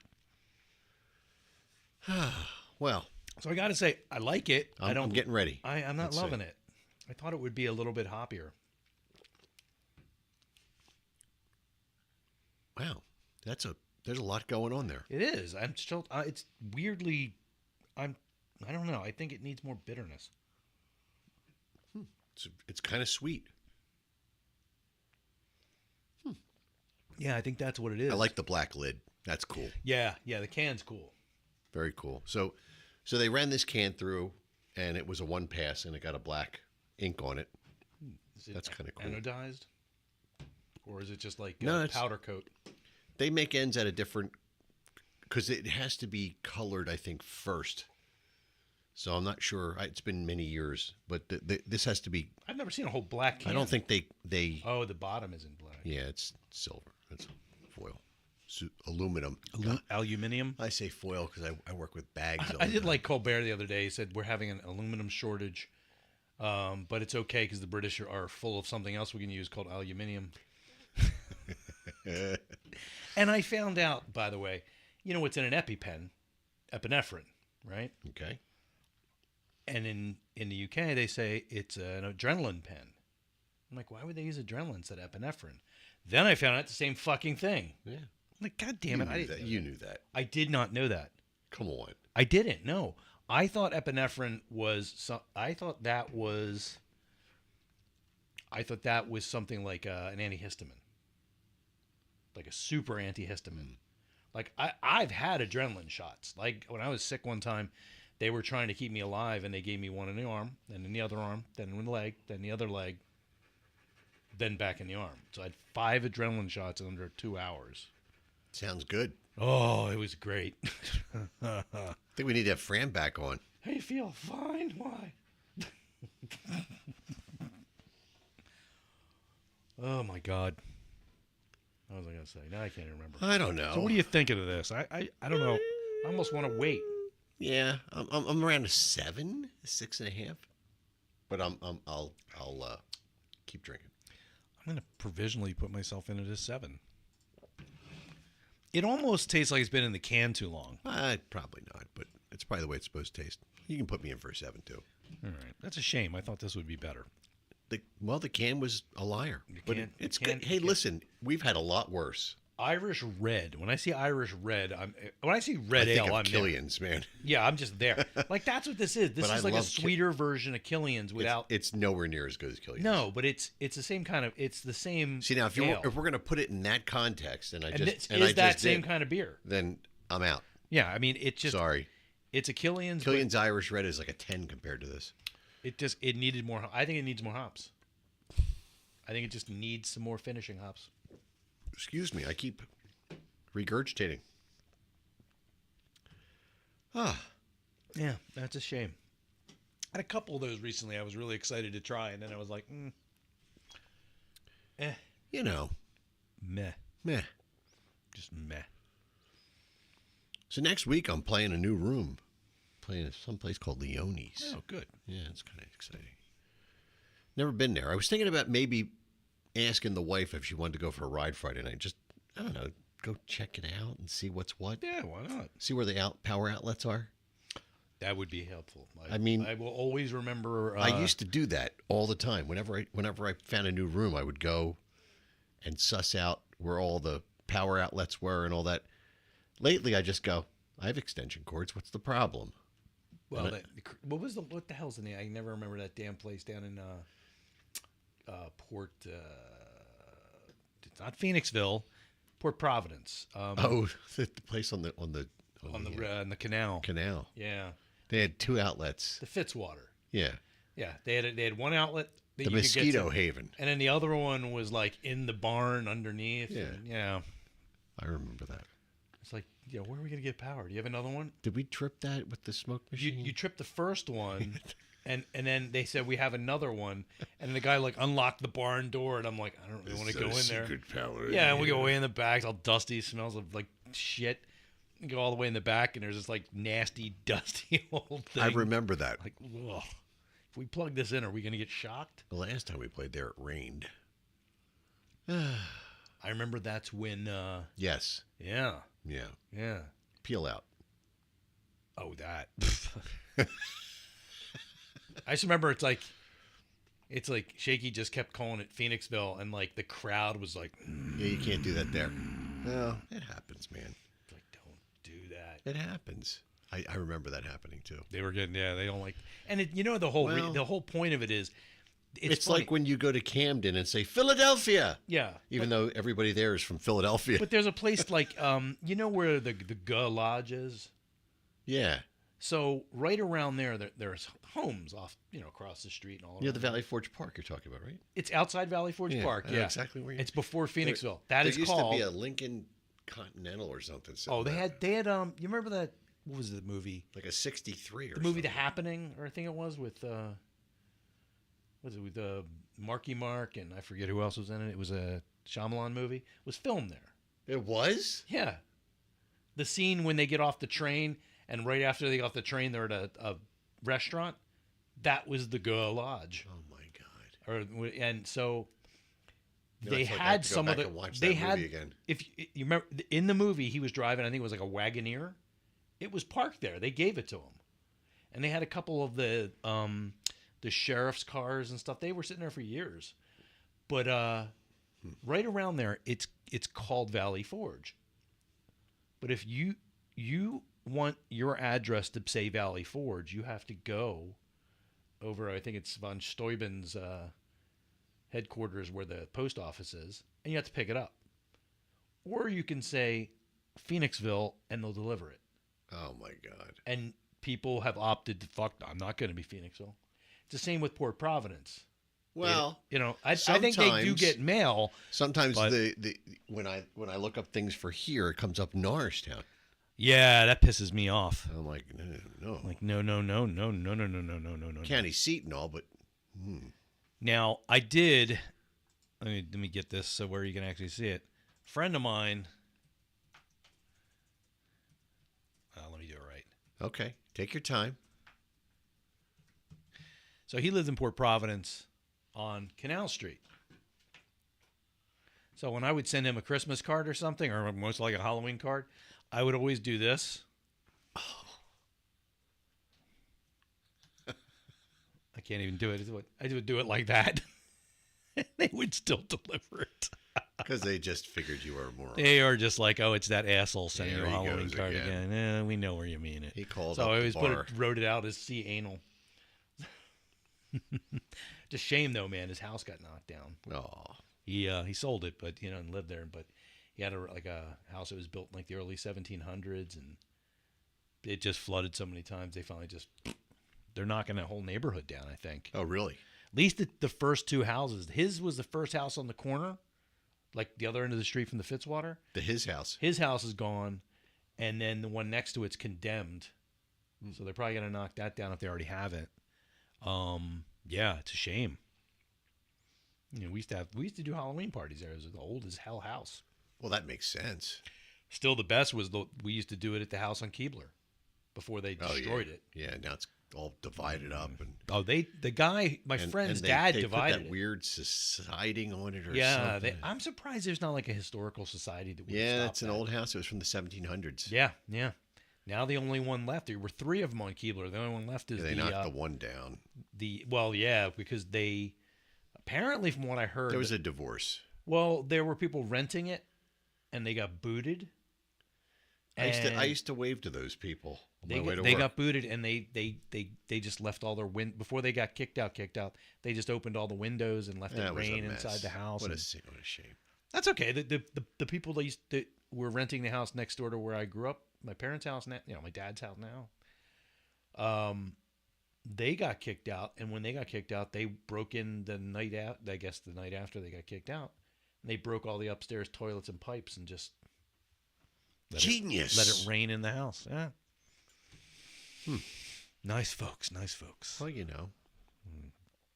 Well, So I got to say, I like it. I'm getting ready. I'm not Let's see. loving it. I thought it would be a little bit hoppier. Wow, there's a lot going on there. It is. I'm still. It's weirdly. I don't know. I think it needs more bitterness. It's kind of sweet. Yeah, I think that's what it is. I like the black lid. That's cool. Yeah. The can's cool. Very cool. So they ran this can through, and it was a 1 pass, and it got a black ink on it. Is it That's kinda cool. Anodized, or is it just like No, a it's- powder coat? They make ends at a different, because it has to be colored, I think, first. So I'm not sure. It's been many years, but this has to be. I've never seen a whole black can. I don't think they. Oh, the bottom is in black. Yeah, it's silver. It's foil, aluminum. Aluminium. I say foil because I work with bags. all I the did time. like Colbert the other day. He said we're having an aluminum shortage, but it's okay because the British are full of something else we can use called aluminium. And I found out, by the way, you know what's in an EpiPen? Epinephrine, right? Okay. And in the UK, they say it's an adrenaline pen. I'm like, why would they use adrenaline instead of epinephrine? Then I found out it's the same fucking thing. Yeah. I'm like, God damn it. You knew that. I did not know that. Come on. I didn't. No. I thought epinephrine was I thought that was something like an antihistamine. Like a super antihistamine. Like I've had adrenaline shots. Like when I was sick one time, they were trying to keep me alive and they gave me one in the arm, then in the other arm, then in the leg, then the other leg, then back in the arm. So I had 5 adrenaline shots in under 2 hours. Sounds good. Oh, it was great. I think we need to have Fran back on. How you feel? Fine. Why? Oh my God. What was I gonna say? Now I can't remember. I don't know. So what are you thinking of this? I don't know. I almost want to wait. Yeah, I'm around a 7, 6.5. But I'll keep drinking. I'm gonna provisionally put myself in at a 7. It almost tastes like it's been in the can too long. Probably not, but it's probably the way it's supposed to taste. You can put me in for a 7 too. All right, that's a shame. I thought this would be better. The can was a liar. But it's good. Hey, the can. listen, we've had a lot worse. Irish red. When I see Irish red, when I see red I think ale, of I'm Killian's, man. Yeah, I'm just there. Like that's what this is. This But is I like a love sweeter version of Killian's without. It's nowhere near as good as Killian's. No, but it's the same kind of. It's the same. See now, if ale. we're gonna put it in that context, and It's I that just same did, kind of beer. then I'm out. Yeah, I mean it's just. Sorry. It's a Killian's. Killian's Irish Red is like a 10 compared to this. It needed more. I think it needs more hops. I think it just needs some more finishing hops. Excuse me, I keep regurgitating. Ah. Yeah, that's a shame. I had a couple of those recently I was really excited to try, and then I was like, You know. Meh. Just meh. So next week I'm playing a new room. Playing at some place called Leone's. Oh, good. Yeah, it's kind of exciting. Never been there. I was thinking about maybe asking the wife if she wanted to go for a ride Friday night. Just, I don't know, go check it out and see what's what. Yeah, why not? See where the power outlets are. That would be helpful. I mean, I will always remember. I used to do that all the time. Whenever I found a new room, I would go and suss out where all the power outlets were and all that. Lately, I just go, I have extension cords. What's the problem? Well, what the hell's the name? I never remember that damn place down in Port. It's not Phoenixville, Port Providence. The place on the canal. Canal. Yeah. They had 2 outlets. The Fitzwater. Yeah. Yeah, they had one outlet. That The you could get Mosquito to, Haven. and then the other one was like in the barn underneath. Yeah. And, yeah. I remember that. It's like, where are we gonna get power? Do you have another one? Did we trip that with the smoke machine? You tripped the first one, and then they said we have another one, and the guy like unlocked the barn door, and I'm like, I don't really want to go in there. Power. Yeah, and we go way in the back. It's all dusty, smells of like shit. We go all the way in the back, and there's this like nasty, dusty old thing. I remember that. Like, ugh. If we plug this in, are we gonna get shocked? The last time we played there, it rained. I remember that's when. Yes. Yeah. Yeah. Peel out. Oh, that. I just remember it's like Shaky just kept calling it Phoenixville, and like the crowd was like, Yeah, you can't do that there. No, it happens, man. like, don't do that. It happens. I remember that happening too. They were getting, they don't like, and the whole point of it is, it's like when you go to Camden and say Philadelphia. Yeah. Even though everybody there is from Philadelphia. But there's a place like, where the Guh Lodge is? Yeah. So right around there's homes off, across the street and all Near around. the Valley Forge Park you're talking about, right? It's outside Valley Forge Park. I know Yeah. exactly where It's before Phoenixville. There That is used called. to be a Lincoln Continental or something. Oh, they had you remember that? What was the movie? like a 63 or The movie something. The Happening, or I think it was with Marky Mark, and I forget who else was in it. It was a Shyamalan movie. It was filmed there. It was? Yeah. The scene when they get off the train, and right after they get off the train, they're at a restaurant. That was the Guh Lodge. Oh my God. And so they I feel like I had have to go some of back the and watch they that had movie again. if you remember in the movie he was driving, I think it was like a Wagoneer. It was parked there. They gave it to him, and they had a couple of the sheriff's cars and stuff. They were sitting there for years, but right around there, it's called Valley Forge. But if you want your address to say Valley Forge, you have to go over. I think it's von Steuben's headquarters where the post office is, and you have to pick it up. Or you can say Phoenixville, and they'll deliver it. Oh my God! And people have opted to I'm not going to be Phoenixville. It's the same with Port Providence. Well, I think they do get mail. Sometimes but, when I look up things for here, it comes up Norristown. Yeah, that pisses me off. I'm like, no. Like, no. County seat and all, but Now, I did. Let me get this so where you can actually see it. A friend of mine. Let me do it right. Okay, take your time. So he lives in Port Providence on Canal Street. So when I would send him a Christmas card or something, or most like a Halloween card, I would always do this. I can't even do it. I would do it like that. They would still deliver it. Because they just figured you were a moron. They are just like, oh, it's that asshole sending you a There he Halloween goes card again. again. We know where you mean it. He called so up I the always bar. wrote it out as C anal. Just shame though, man. His house got knocked down. Oh, He sold it, but and lived there. But he had a house that was built in like the early 1700s, and it just flooded so many times. They finally they're knocking that whole neighborhood down. I think. Oh, really? At least the first two houses. His was the first house on the corner, like the other end of the street from the Fitzwater. His house. His house is gone, and then the one next to it's condemned. So they're probably gonna knock that down if they already haven't. Yeah, it's a shame. We used to do Halloween parties there. It was an old as hell house. Well, that makes sense. Still, the best was we used to do it at the house on Keebler before they destroyed it. Yeah, now it's all divided up and My friend's dad they divided put that weird siding on it or something. I'm surprised there's not like a historical society that would Yeah, stop it's an that. old house. It was from the 1700s. Yeah. Now the only one left. There were three of them on Keebler. The only one left is they knocked the one down. Because they apparently, from what I heard, There was a divorce. Well, there were people renting it, and they got booted. I used to wave to those people on my way to they work. got booted, and they just left all their before they got kicked out. They just opened all the windows and left That it was a rain mess. inside the house. What and- a shame. That's okay. The people that were renting the house next door to where I grew up, my parents' house now, my dad's house now. They got kicked out, and when they got kicked out, they broke in the night out. I guess the night after they got kicked out, and they broke all the upstairs toilets and pipes and just let it rain in the house. Yeah. Nice folks. Well,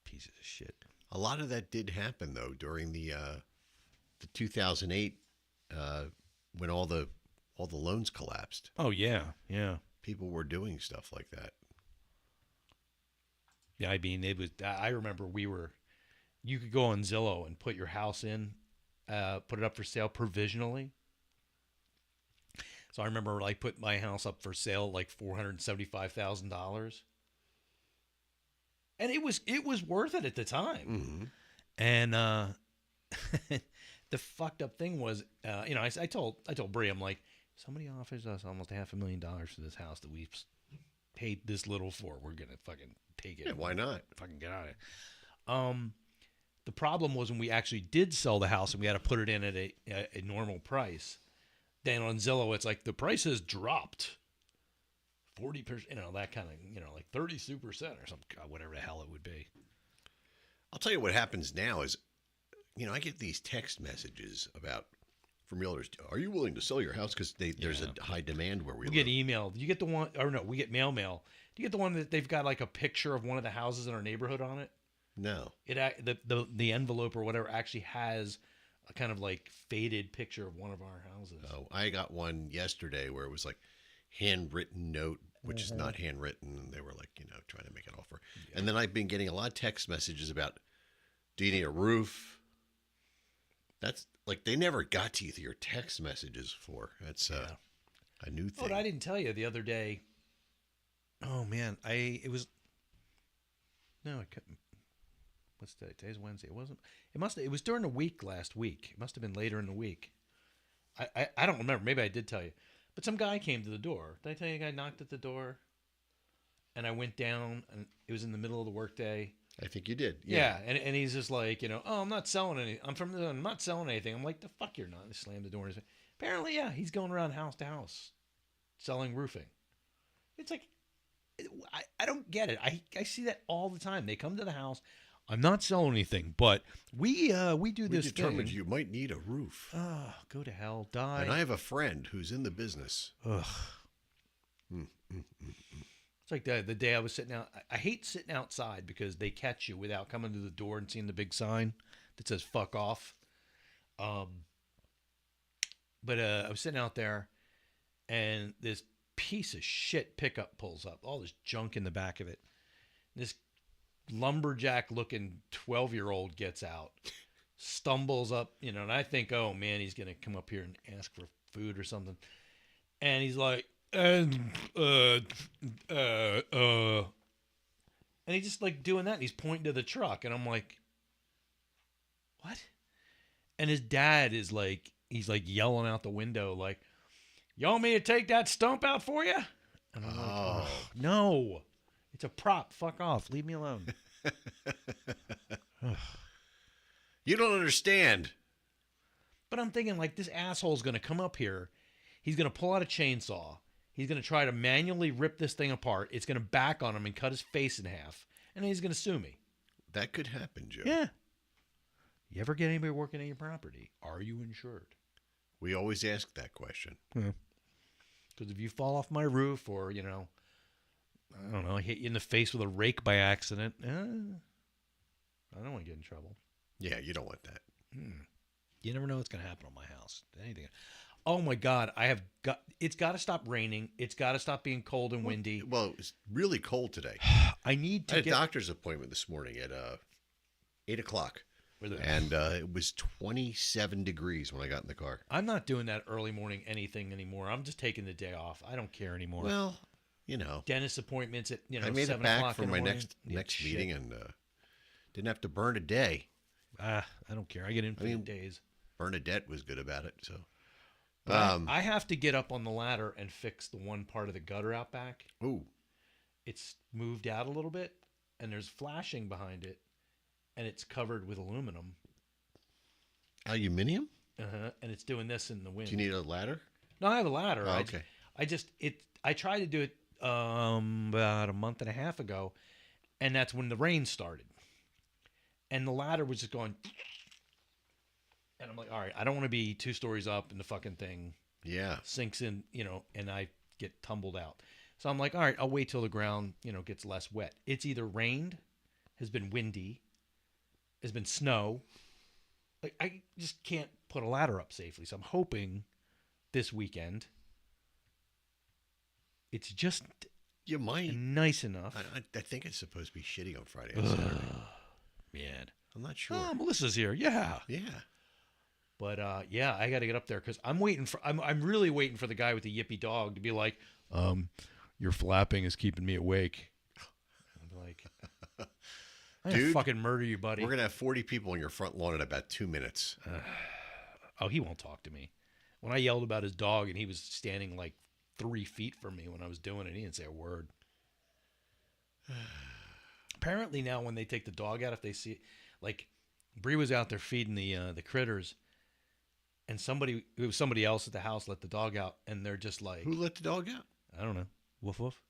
Pieces of shit. a lot of that did happen though during the 2008 when all the loans collapsed. Oh yeah. People were doing stuff like that. Yeah, I mean, it was. I remember you could go on Zillow and put your house in, put it up for sale provisionally. So I remember put my house up for sale $475,000, and it was worth it at the time. Mm-hmm. And the fucked up thing was, I told Bree, I'm like, somebody offers us almost $500,000 for this house that we've paid this little for. We're gonna fucking take it. Yeah, why not? Fucking get out of it. The problem was when we actually did sell the house and we had to put it in at a normal price. Then on Zillow, it's like the price has dropped 40%, that kind of, like 32% or something, whatever the hell it would be. I'll tell you what happens now is, I get these text messages from realtors. Are you willing to sell your house? Because there's a high demand where we live. Get emailed. You get the one, or no, we get mail. Do you get the one that they've got like a picture of one of the houses in our neighborhood on it? No. The envelope or whatever actually has a kind of like faded picture of one of our houses. Oh, I got one yesterday where it was like handwritten note, which is not handwritten. They were like, trying to make an offer. Yeah. And then I've been getting a lot of text messages about, do you need a roof? That's like they never got to you through your text messages before. That's a new Oh, thing. and I didn't tell you the other day. Oh man, I couldn't. What's today? Today's Wednesday. It was during the week last week. It must have been later in the week. I don't remember. Maybe I did tell you. But some guy came to the door. Did I tell you a guy knocked at the door? And I went down, and it was in the middle of the workday. I think you did. Yeah, and he's just like, oh, I'm not selling anything. I'm not selling anything. I'm like, the fuck you're not. And he slammed the door in his face. Apparently, yeah, he's going around house to house selling roofing. It's like, I don't get it. I see that all the time. They come to the house. I'm not selling anything, but we do We this determined thing. you might need a roof. Oh, go to hell, die. And I have a friend who's in the business. Ugh. It's like the day I was sitting out. I hate sitting outside because they catch you without coming to the door and seeing the big sign that says "fuck off." But I was sitting out there, and this piece of shit pickup pulls up. All this junk in the back of it. This lumberjack-looking 12-year-old gets out, stumbles up, and I think, oh man, he's gonna come up here and ask for food or something, and he's like. And he's just like doing that. And he's pointing to the truck, and I'm like, "What?" And his dad is like, he's like yelling out the window, like, "You want me to take that stump out for you?" And I'm like, "Oh, no, it's a prop. Fuck off. Leave me alone." You don't understand. But I'm thinking like this asshole's gonna come up here. He's gonna pull out a chainsaw. He's going to try to manually rip this thing apart. It's going to back on him and cut his face in half. And then he's going to sue me. That could happen, Joe. Yeah. You ever get anybody working on your property? Are you insured? We always ask that question. Because if you fall off my roof or, I don't know, I hit you in the face with a rake by accident, I don't want to get in trouble. Yeah, you don't want that. You never know what's going to happen on my house. Anything. Oh my God, it's got to stop raining. It's got to stop being cold and windy. Well, it's really cold today. I need to I had get a doctor's appointment this morning at 8 o'clock. And it was 27 degrees when I got in the car. I'm not doing that early morning anything anymore. I'm just taking the day off. I don't care anymore. Well, dentist appointments at I made 7 it back o'clock for in the my morning. next meeting and didn't have to burn a day. I don't care. I get in for the days. Bernadette was good about it. So I have to get up on the ladder and fix the one part of the gutter out back. Ooh. It's moved out a little bit, and there's flashing behind it, and it's covered with aluminum. Aluminium? And it's doing this in the wind. Do you need a ladder? No, I have a ladder. Oh, okay. I tried to do it about a month and a half ago, and that's when the rain started. And the ladder was just going... And I'm like, all right, I don't want to be 2 stories up and the fucking thing sinks in, and I get tumbled out. So I'm like, all right, I'll wait till the ground, gets less wet. It's either rained, has been windy, has been snow. Like I just can't put a ladder up safely. So I'm hoping this weekend it's just nice enough. I think it's supposed to be shitty on Friday and Saturday. Man. I'm not sure. Oh, Melissa's here. Yeah. Yeah. But I got to get up there because I'm really waiting for the guy with the yippy dog to be like, your flapping is keeping me awake. I'm like, I'm gonna fucking murder you, buddy. We're gonna have 40 people on your front lawn in about 2 minutes. He won't talk to me. When I yelled about his dog and he was standing like 3 feet from me when I was doing it, he didn't say a word. Apparently now when they take the dog out, if they see it, like Bree was out there feeding the critters. And it was somebody else at the house let the dog out, and they're just like, who let the dog out? I don't know, woof woof.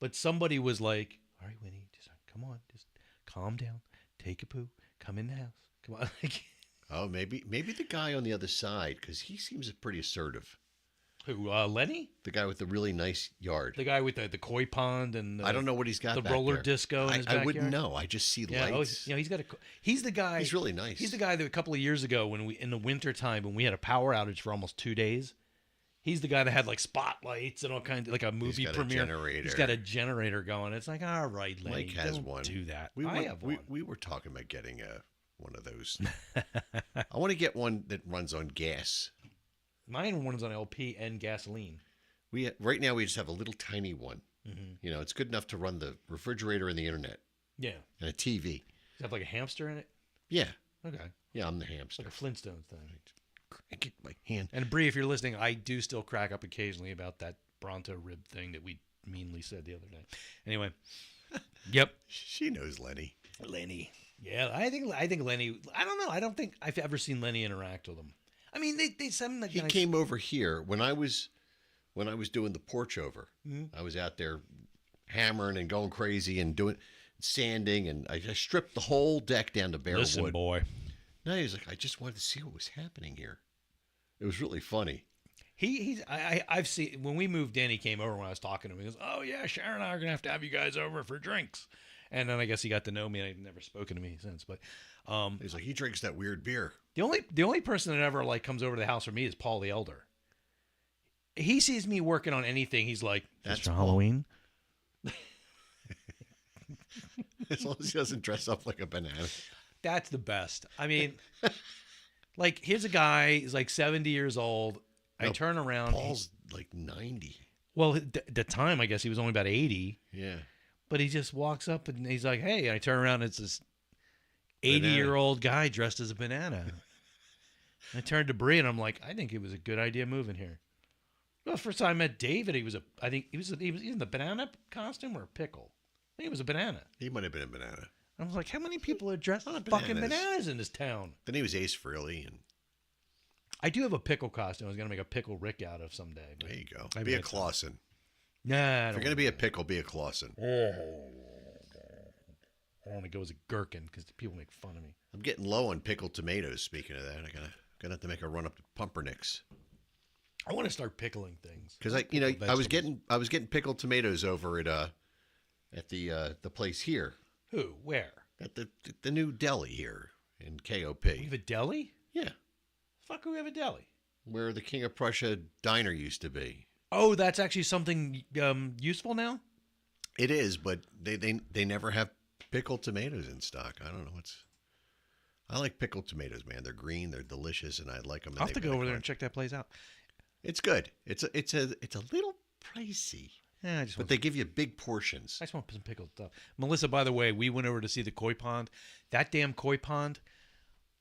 But somebody was like, all right, Winnie, just come on, just calm down, take a poo, come in the house, come on. Oh, maybe the guy on the other side, because he seems pretty assertive. Who, Lenny? The guy with the really nice yard. The guy with the koi pond and I don't know what he's got. The back roller there. disco. In his backyard. I wouldn't know. I just see lights. He's got he's the guy. He's really nice. He's the guy that a couple of years ago when in the winter time when we had a power outage for almost 2 days. He's the guy that had like spotlights and all kinds of like a movie premiere. He's got a generator going. It's like, all right, Lenny, Mike has don't one. do that. I have one. We were talking about getting one of those. I want to get one that runs on gas. Mine runs on LP and gasoline. Right now we just have a little tiny one. You know, it's good enough to run the refrigerator and the internet Yeah. and a TV. Does it have like a hamster in it? Yeah. Okay. Yeah, I'm the hamster. Like a Flintstones thing. I get my hand. And Bree, if you're listening, I do still crack up occasionally about that Bronto rib thing that we meanly said the other day. Anyway. Yep. She knows Lenny. Lenny. Yeah, I think Lenny. I don't know. I don't think I've ever seen Lenny interact with him. I mean, they seem like He nice. came over here when I was doing the porch over. I was out there hammering and going crazy and doing sanding, and I stripped the whole deck down to bare Listen, wood. boy. No, he was like, I just wanted to see what was happening here. It was really funny. I've seen when we moved in. He came over when I was talking to him. He goes, "Oh yeah, Sharon and I are gonna have to have you guys over for drinks." And then I guess he got to know me, and I've never spoken to me since. But He's like, he drinks that weird beer. the only person that ever like comes over to the house for me is Paul the Elder. He sees me working on anything. He's like, That's "That's for Paul." Halloween." As long as he doesn't dress up like a banana. That's the best. I mean, like here's a guy. He's like 70 years old. I No, turn around. Paul's like 90. Well, the time I guess he was only about 80. Yeah. But he just walks up and he's like, "Hey!" And I turn around. And it's this Banana. 80-year-old guy dressed as a banana. I turned to Bree and I'm like, "I think it was a good idea moving here." Well, the first time I met David, he was in the banana costume or a pickle. I think it was a banana. He might have been a banana. I was like, "How many people are dressed as Lot of fucking bananas. bananas in this town?" Then he was Ace Frehley, and I do have a pickle costume. I was gonna make a pickle Rick out of someday. But there you go. I Be mean, a it's- Clausen. Nah, I If don't you're going to be a pickle, be a Clausen. I want to go as a gherkin because people make fun of me. I'm getting low on pickled tomatoes. Speaking of that, gonna have to make a run up to Pumpernicks I want to start pickling things. because I was getting pickled tomatoes over at the place here Who? Where? at the new deli here in KOP. We have a deli? Yeah, Fuck, we have a deli. where the King of Prussia diner used to be. Oh, that's actually something useful now? It is, but they never have pickled tomatoes in stock. I don't know what's. I like pickled tomatoes, man. They're green, they're delicious, and I like them. I'll have to go over there and check that place out. It's good. It's a little pricey, Yeah, but they give you big portions. I just want some pickled stuff. Melissa, by the way, we went over to see the koi pond. That damn koi pond,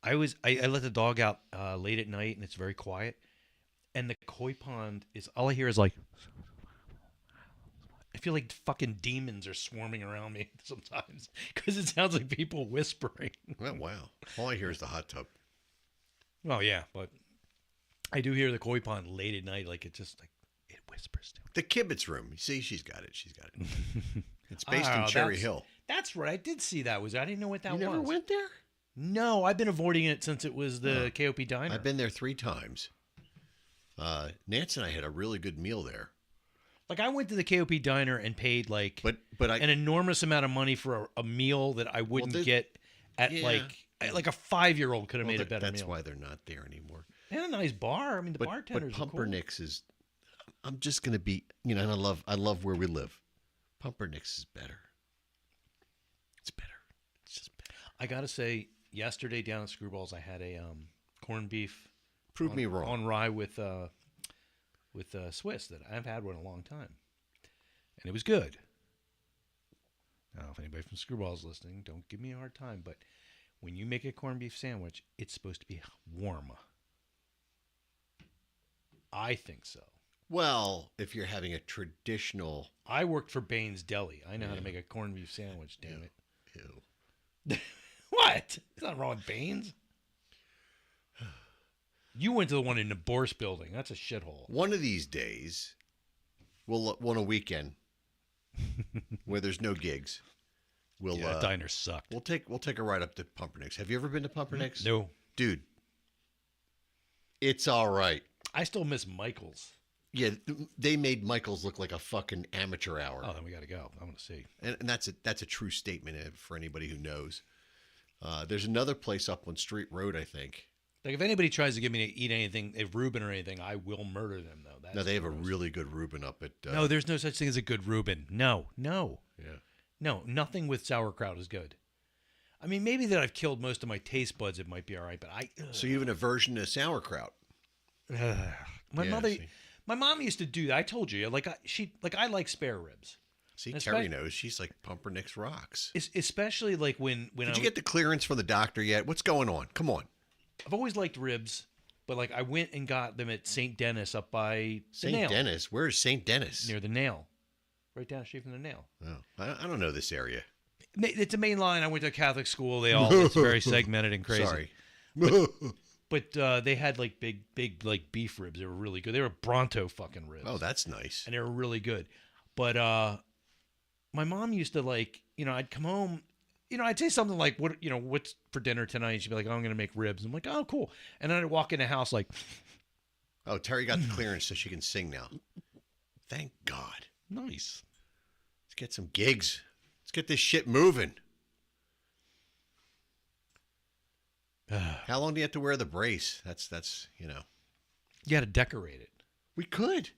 I let the dog out late at night, and it's very quiet. And the koi pond is, all I hear is like, I feel like fucking demons are swarming around me sometimes because it sounds like people whispering. Well, wow. All I hear is the hot tub. Oh yeah, but I do hear the koi pond late at night, like it just like it whispers to me. The Kibitz room. You see, she's got it. It's based Oh, in Cherry that's- Hill. That's right. I did see that. I didn't know what that You was. never went there? No, I've been avoiding it since it was the KOP diner. I've been there 3 times. Nance and I had a really good meal there. Like I went to the KOP diner and paid like But I an enormous amount of money for a meal that I wouldn't there's- get at yeah. like a 5-year-old could have well, made a better that's meal. why they're not there anymore. And a nice bar. I mean, the But bartenders are cool. Pumpernicks is. I'm just gonna be, and I love where we live. Pumpernicks is better. It's better. It's just better. I gotta say, yesterday down at Screwballs, I had a corned beef. Prove me wrong. On rye with Swiss that I've had one in a long time, and it was good. Now, if anybody from Screwballs is listening, don't give me a hard time. But when you make a corned beef sandwich, it's supposed to be warm. I think so. Well, if you're having a traditional. I worked for Baines Deli. I know how to make a corned beef sandwich. Damn it! Ew. What? There's nothing wrong with Baines. You went to the one in the Bourse building. That's a shithole. One of these days, we'll on a weekend where there's no gigs. We'll Yeah, that diner sucked. we'll take a ride up to Pumpernicks. Have you ever been to Pumpernicks? No. Dude. It's all right. I still miss Michael's. Yeah, they made Michael's look like a fucking amateur hour. Oh, then we got to go. I'm going to see. And that's a true statement for anybody who knows. There's another place up on Street Road, I think. Like, if anybody tries to get me to eat anything, if Reuben or anything, I will murder them, though. That's No, they have a gross. really good Reuben up at. No, there's no such thing as a good Reuben. No. Yeah. No, nothing with sauerkraut is good. I mean, maybe that I've killed most of my taste buds, it might be all right. But So you have an aversion to sauerkraut. my Yeah, mother, see. my mom used to do that. I told you, I like spare ribs. See, That's Terry right. knows. She's like Pumpernicks rocks. Especially like when Did you get the clearance from the doctor yet? What's going on? Come on. I've always liked ribs, but like I went and got them at St. Dennis up by the St. Nail, Dennis? Where is St. Dennis? near the Nail, right down the street from the Nail. Oh, I don't know this area. It's a main line. I went to a Catholic school. It's very segmented and crazy. Sorry. But they had like big like beef ribs. They were really good. They were Bronto fucking ribs. Oh, that's nice. And they were really good. But my mom used to like, I'd come home, I'd say something like, what's for dinner tonight? And she'd be like, oh, I'm going to make ribs. I'm like, oh, cool. And then I'd walk in the house like, Oh, Terry got the clearance so she can sing now. Thank God. nice. Let's get some gigs. Let's get this shit moving. How long do you have to wear the brace? That's You got to decorate it. We could.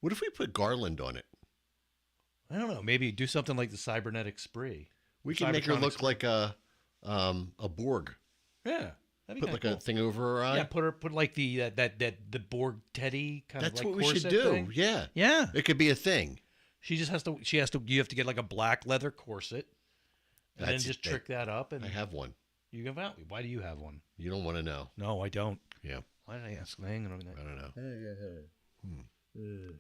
What if we put garland on it? I don't know. Maybe do something like the cybernetic spree. We can make her Cybertronic look spree. like a Borg. Yeah. That'd be Put kinda like cool. a thing over her eye. Yeah, put like the Borg Teddy kind That's of like what we should corset do. thing. Yeah. Yeah. It could be a thing. You have to get like a black leather corset and then That's- just trick that up and I have one. you give out. Why do you have one? You don't want to know. No, I don't. Yeah. Why did I ask? Hang on a minute. I don't know.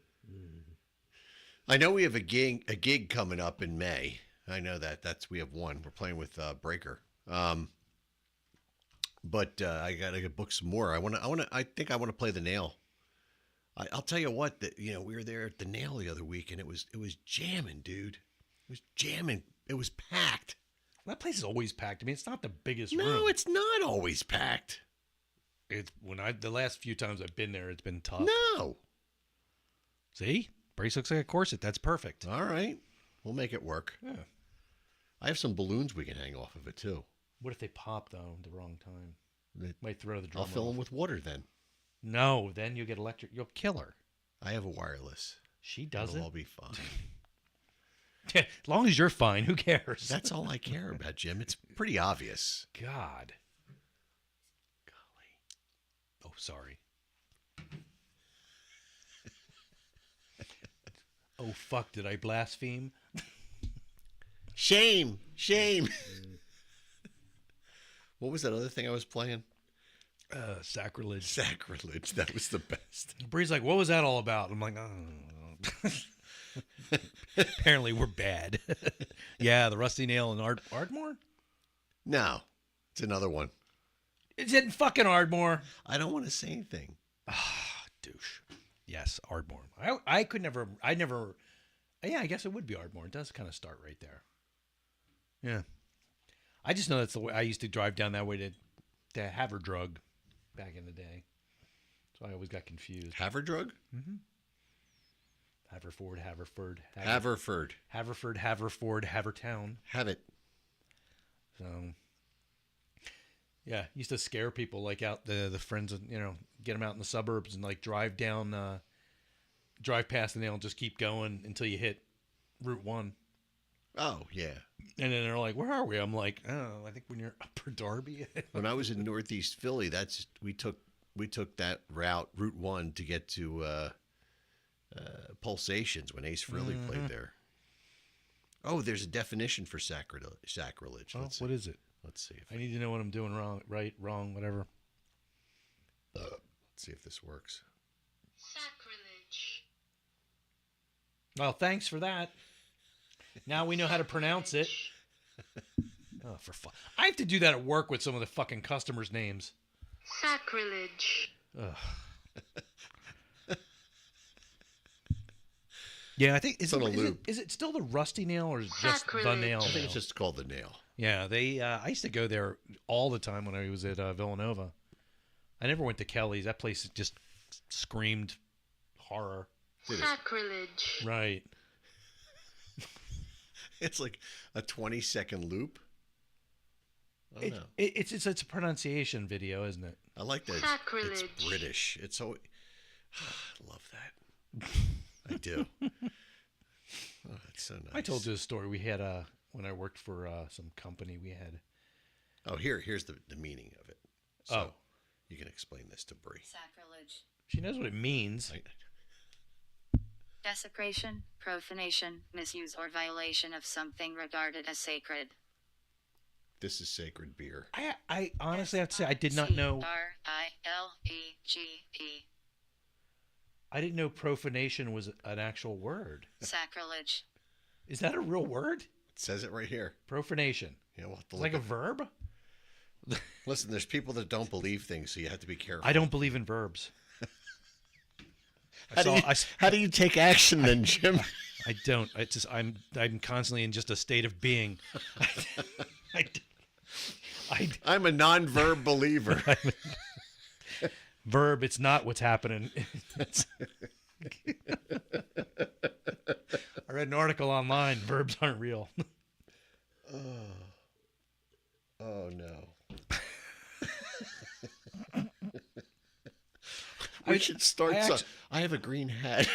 I know we have a gig coming up in May. I know that. We have one. We're playing with Breaker. But I gotta book some more. I think I want to play the Nail. I'll tell you what. We were there at the Nail the other week, and it was jamming, dude. It was jamming. It was packed. That place is always packed. I mean, it's not the biggest No, room. it's not always packed. It's the last few times I've been there, it's been tough. No. See, brace looks like a corset. That's perfect. All right, we'll make it work. Yeah. I have some balloons we can hang off of it too. What if they pop though at the wrong time? They- Might throw the drummer I'll fill off. them with water then. No, then you'll get electric. You'll kill her. I have a wireless. She does It'll it. all be fine. As long as you're fine, who cares? That's all I care about, Jim. It's pretty obvious. God. Golly. Oh, sorry. Oh, fuck. Did I blaspheme? Shame. What was that other thing I was playing? Sacrilege. Sacrilege. That was the best. Bree's like, what was that all about? I'm like, oh. Apparently we're bad. Yeah, the Rusty Nail and Ardmore? No, it's another one. It's in fucking Ardmore. I don't want to say anything. Douche. Yes, Ardmore. Yeah, I guess it would be Ardmore. It does kind of start right there. Yeah. I just know that's the way I used to drive down that way to Haverdrug back in the day. So I always got confused. Haverdrug? Haverford. Haverford. Haverford, Havertown. Have it. So, yeah, used to scare people like out the friends, get them out in the suburbs and like drive past the Nail and just keep going until you hit Route 1. Oh, yeah. And then they're like, where are we? I'm like, oh, I think we're near Upper Darby. When I was in Northeast Philly, we took that Route 1 to get to Pulsations when Ace Frehley played there. Oh, there's a definition for sacrilege. Oh, Let's see. what is it? Let's see. I need to know what I'm doing wrong, right, wrong, whatever. Let's see if this works. Sacrilege. Well, thanks for that. Now we know how to pronounce it. Oh, for fun. I have to do that at work with some of the fucking customers' names. Sacrilege. Ugh. Yeah, I think It's on a loop. Is it still the Rusty Nail or is it just the Sacrilege. Nail? I think now? it's just called the Nail. Yeah, I used to go there all the time when I was at Villanova. I never went to Kelly's. That place just screamed horror. Sacrilege. Right. It's like a 20-second loop. I don't know. It's a pronunciation video, isn't it? I like that. Sacrilege. It's British. It's so. I love that. I do. Oh, that's so nice. I told you a story. We had when I worked for some company. We had. Oh, here's the meaning of it. So Oh. you can explain this to Brie. Sacrilege. She knows what it means. Desecration, profanation, misuse, or violation of something regarded as sacred. This is sacred beer. I honestly have to say I did not know. Srilege. I didn't know profanation was an actual word. Sacrilege. Is that a real word? It says it right here. Profanation. You know, we'll have to It's look like a at- verb? Listen, there's people that don't believe things, so you have to be careful. I don't believe in verbs. How do you take action then, Jim? I don't. I'm constantly in just a state of being. I'm a non-verb believer. Verb, it's not what's happening. I read an article online. Verbs aren't real. Oh no. We should start. I have a green hat.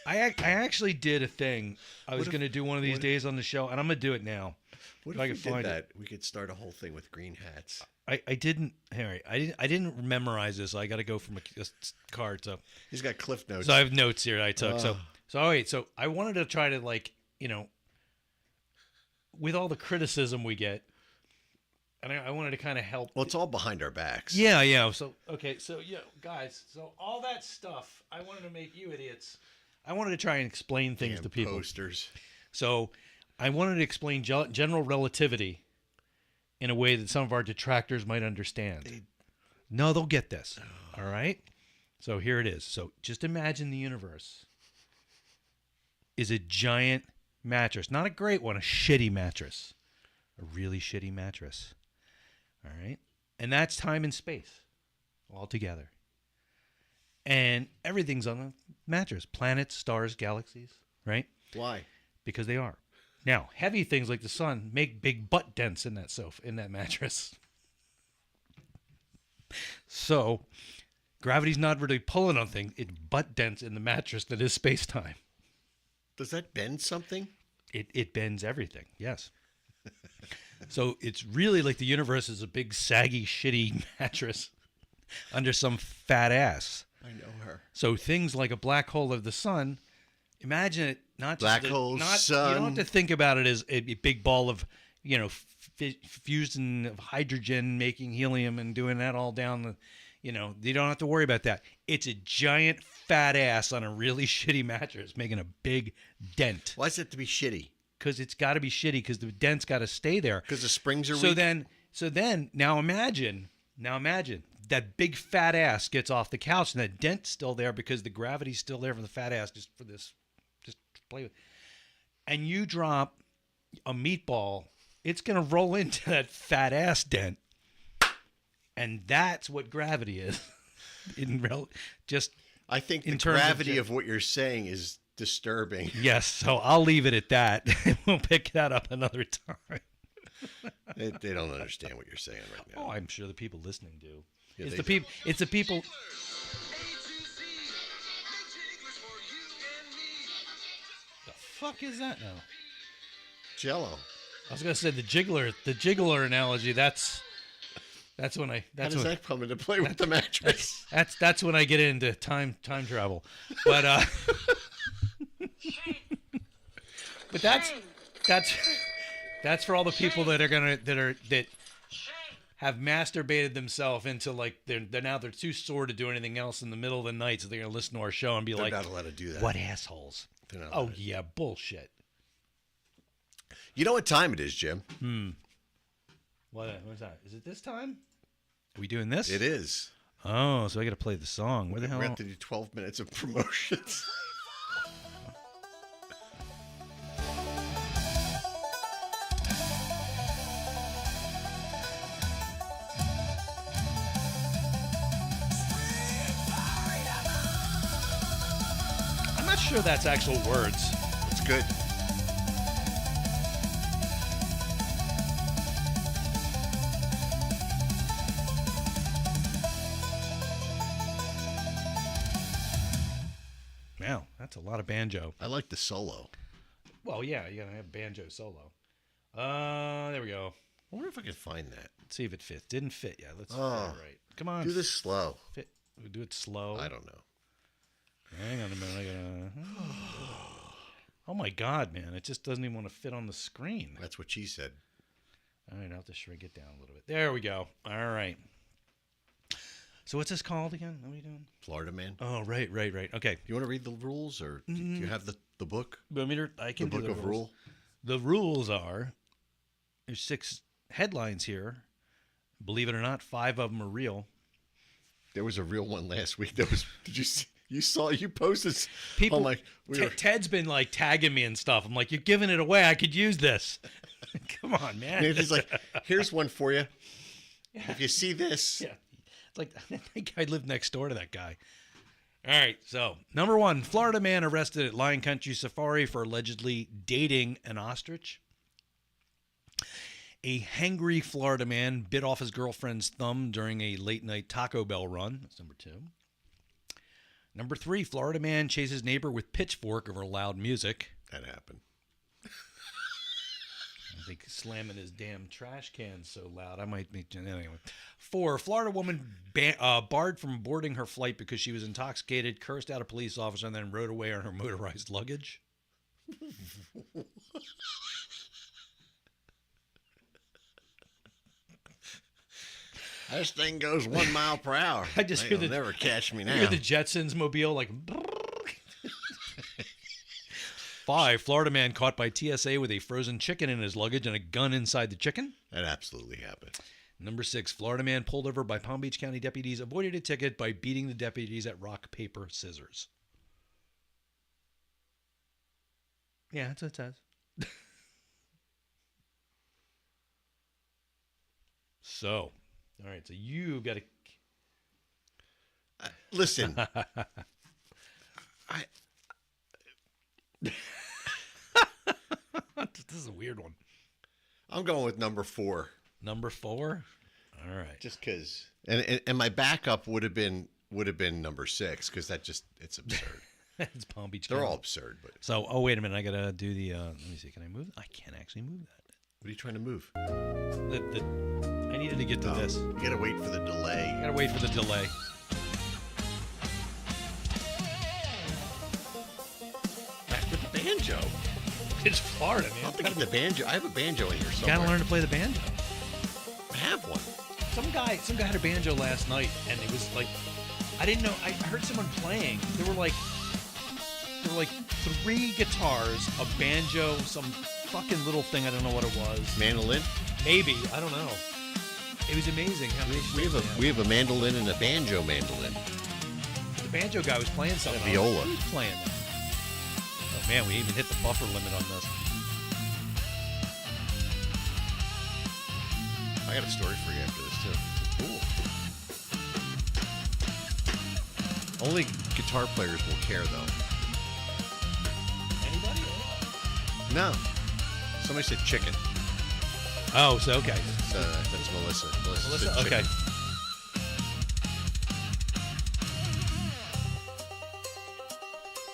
I actually did a thing. I was going to do one of these days on the show, and I'm going to do it now. What if I if we could find did it. that? We could start a whole thing with green hats. I didn't, Harry. I didn't memorize this. So I got to go from a card. So He's got cliff notes. I have notes here I took. So wait. So I wanted to try to with all the criticism we get, and I wanted to kind of help. Well, it's all behind our backs. Yeah. So okay. So guys. So all that stuff. I wanted to make you idiots. I wanted to try and explain things Damn to people. posters. So I wanted to explain general relativity in a way that some of our detractors might understand. No, they'll get this. All right? So here it is. So just imagine the universe is a giant mattress. Not a great one, a shitty mattress. A really shitty mattress. All right? And that's time and space all together. And everything's on a mattress. Planets, stars, galaxies, right? Why? Because they are. Now, heavy things like the sun make big butt dents in that mattress. So, gravity's not really pulling on things. It butt dents in the mattress that is space-time. Does that bend something? It bends everything, yes. So, it's really like the universe is a big, saggy, shitty mattress under some fat ass. I know her. So, things like a black hole of the sun, imagine it not Black just hole, You sun. don't have to think about it as a big ball of, fusion of hydrogen, making helium and doing that all down the, you don't have to worry about that. It's a giant fat ass on a really shitty mattress making a big dent. Why does it have to be shitty? Because it's got to be shitty because the dent's got to stay there. Because the springs are So weak? then, now imagine that big fat ass gets off the couch and that dent's still there because the gravity's still there from the fat ass just play with. And you drop a meatball, it's going to roll into that fat ass dent. And that's what gravity is. I think the in terms of gravity of what you're saying is disturbing. Yes, so I'll leave it at that. We'll pick that up another time. They don't understand what you're saying right now. Oh, I'm sure the people listening do. Yeah, It's they the do. people. It's the people. The fuck is that now? Jello. I was gonna say the jiggler analogy. That's when I. How does that come into play with the mattress? That's when I get into time travel. But but that's for all the people that have masturbated themselves into like they're too sore to do anything else in the middle of the night, so they're gonna listen to our show and be They're like, not allowed to do that. "What assholes?" They're not Oh allowed. yeah, bullshit. You know what time it is, Jim? What's that? Is it this time? Are we doing this? It is. Oh, so I got to play the song. Where the hell? We have to do 12 minutes of promotions. I'm not sure that's actual words. It's good. Wow, that's a lot of banjo. I like the solo. Well, yeah, you gotta have banjo solo. There we go. I wonder if I can find that. Let's see if it fits. Didn't fit yet. Let's Oh. all right. Come on. Do this slow. Fit. We'll do it slow. I don't know. Hang on a minute. I gotta. Oh my God, man! It just doesn't even want to fit on the screen. That's what she said. All right, I'll have to shrink it down a little bit. There we go. All right. So what's this called again? What are we doing? Florida Man. Oh, right. Okay. You want to read the rules, or do you have the book? I can The do book of rules. rule. The rules are there's 6 headlines here. Believe it or not, 5 of them are real. There was a real one last week. That was. Did you see? You posted. People, I'm like, Ted's been like tagging me and stuff. I'm like, you're giving it away. I could use this. Come on, man. He's like, here's one for you. If you see this. Yeah. It's like, I think I lived next door to that guy. All right. So, number 1, Florida man arrested at Lion Country Safari for allegedly dating an ostrich. A hangry Florida man bit off his girlfriend's thumb during a late night Taco Bell run. That's number 2. Number 3, Florida man chases neighbor with pitchfork over loud music. That happened. I think slamming his damn trash can so loud. I might be. Anyway. 4, Florida woman barred from boarding her flight because she was intoxicated, cursed out a police officer, and then rode away on her motorized luggage. This thing goes 1 mile per hour. I just hear They'll never catch me now. Hear the Jetsons mobile like. 5, Florida man caught by TSA with a frozen chicken in his luggage and a gun inside the chicken. That absolutely happened. Number 6, Florida man pulled over by Palm Beach County deputies avoided a ticket by beating the deputies at rock, paper, scissors. Yeah, that's what it says. So, all right, so you got to... Listen. This is a weird one. I'm going with number 4. Number 4? All right. Just because. And my backup would have been number 6, because it's absurd. It's Palm Beach They're County. all absurd. But So, oh, wait a minute. I got to do the... let me see. Can I move? I can't actually move that. what are you trying to move? I needed to get to this. You got to wait for the delay. I got to wait for the delay. Back with the banjo. It's Florida, man. I'll get the banjo. I have a banjo in here You somewhere. got to learn to play the banjo. I have one. Some guy had a banjo last night, and it was like, I didn't know. I heard someone playing. There were like 3 guitars, a banjo, some fucking little thing. I don't know what it was. Mandolin. Maybe, I don't know. It was amazing how many. We have a mandolin and a banjo mandolin. The banjo guy was playing something. A viola. Who was playing that? Oh man, we even hit the buffer limit on this. I got a story for you after this too. Cool. Only guitar players will care though. Anybody? No. Somebody said chicken. Oh, so okay. That's Melissa. Melissa Melissa? said Okay. chicken.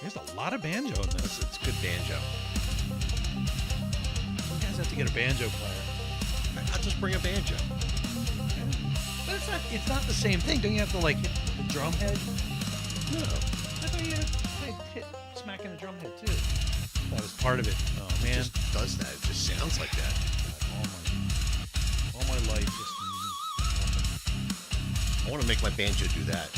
There's a lot of banjo in this. It's good banjo. Some guys have to get a banjo player. I'll just bring a banjo. But it's not the same thing. Don't you have to like hit the drum head? No. I thought you had to hit smacking the drum head too. That was part of it. Oh It man. just does that. It just sounds like that. All my life just I want to make my banjo do that.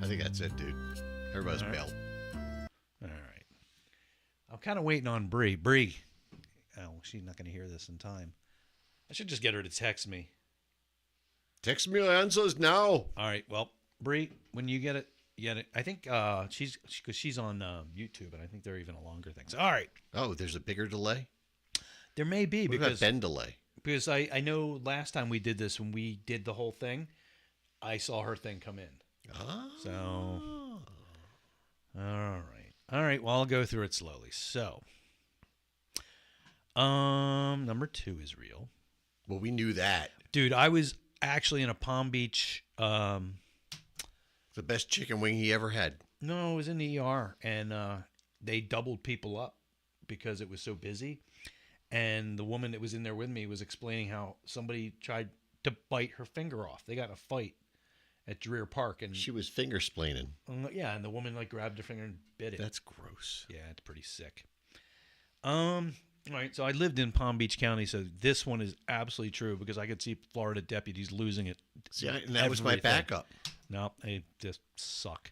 I think that's it, dude. Everybody's All right. bailed. All right. I'm kind of waiting on Bree. Bree. Oh, she's not going to hear this in time. I should just get her to text me. Text me your answers now. All right. Well, Bree, when you get it, I think she's on YouTube, and I think they're even a longer things. All right. Oh, there's a bigger delay? There may be What about because Ben delay? because I know last time we did this, when we did the whole thing, I saw her thing come in. Oh. So, all right. Well, I'll go through it slowly. So, number 2 is real. Well, we knew that. Dude, I was actually in a Palm Beach. The best chicken wing he ever had. No, it was in the ER, and they doubled people up because it was so busy. And the woman that was in there with me was explaining how somebody tried to bite her finger off. They got in a fight at Dreer Park, and She was finger splaining. yeah, and the woman like grabbed her finger and bit it. That's gross. Yeah, it's pretty sick. All right, so I lived in Palm Beach County, so this one is absolutely true because I could see Florida deputies losing it. See, and that was my Everything. backup. No, they just suck.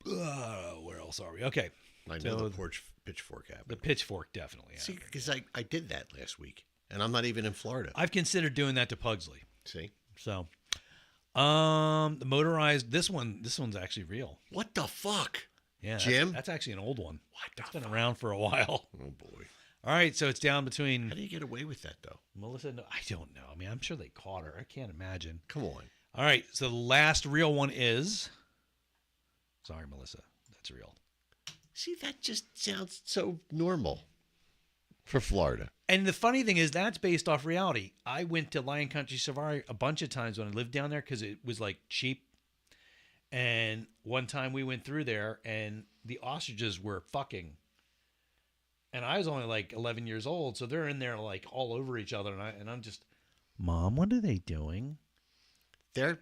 Where else are we? Okay. I know So the pitchfork the happened. pitchfork definitely. See, happened. because I did that last week, and I'm not even in Florida. I've considered doing that to Pugsley. See? So, the motorized. This one's actually real. What the fuck? Yeah, Jim? That's actually an old one. That's been around for a while. Oh, boy. All right, so it's down between How do you get away with that, though? Melissa. No, I don't know. I mean, I'm sure they caught her. I can't imagine. Come on. All right, so the last real one is. Sorry, Melissa. That's real. See, that just sounds so normal for Florida. And the funny thing is, that's based off reality. I went to Lion Country Safari a bunch of times when I lived down there because it was like cheap. And one time we went through there and the ostriches were fucking. And I was only like 11 years old, so they're in there like all over each other, and I'm just, Mom, what are they doing? They're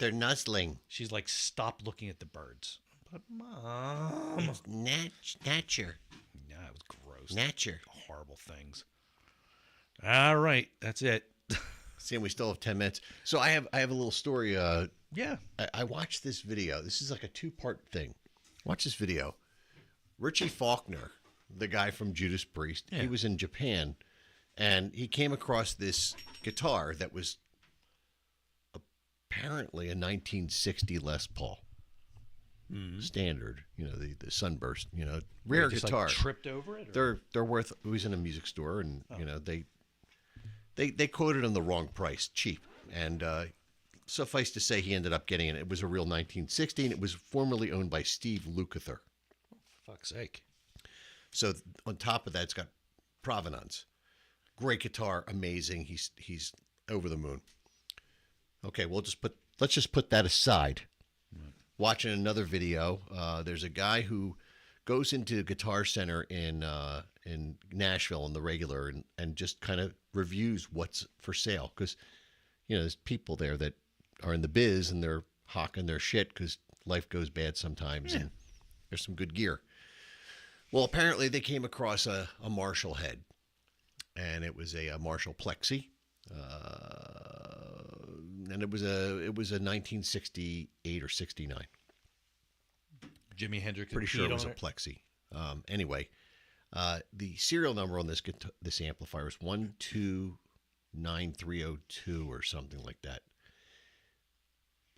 nuzzling. She's like, stop looking at the birds. But Mom, It's nature. yeah, it was gross. Nature. Horrible things. All right, that's it. See, and we still have 10 minutes. So I have a little story. Yeah. I watched this video. This is like a 2-part thing. Watch this video. Richie Faulkner, the guy from Judas Priest, Yeah. he was in Japan, and he came across this guitar that was apparently a 1960 Les Paul. Standard, the Sunburst, rare They just, guitar. Like, tripped over it? Or? They're worth. It was in a music store, and they quoted him the wrong price, cheap, and suffice to say, he ended up getting it. It was a real 1960, and it was formerly owned by Steve Lukather. For fuck's sake. So on top of that, it's got provenance. Great guitar, amazing. He's over the moon. Okay, let's just put that aside. Watching another video, there's a guy who goes into Guitar Center in Nashville in the regular and just kind of reviews what's for sale because there's people there that are in the biz and they're hawking their shit because life goes bad sometimes and there's some good gear. Well, apparently they came across a Marshall head, and it was a Marshall Plexi, and it was a 1968 or 69. Jimi Hendrix. Pretty sure it was a it. Plexi. Anyway, the serial number on this amplifier is 129302 or something like that.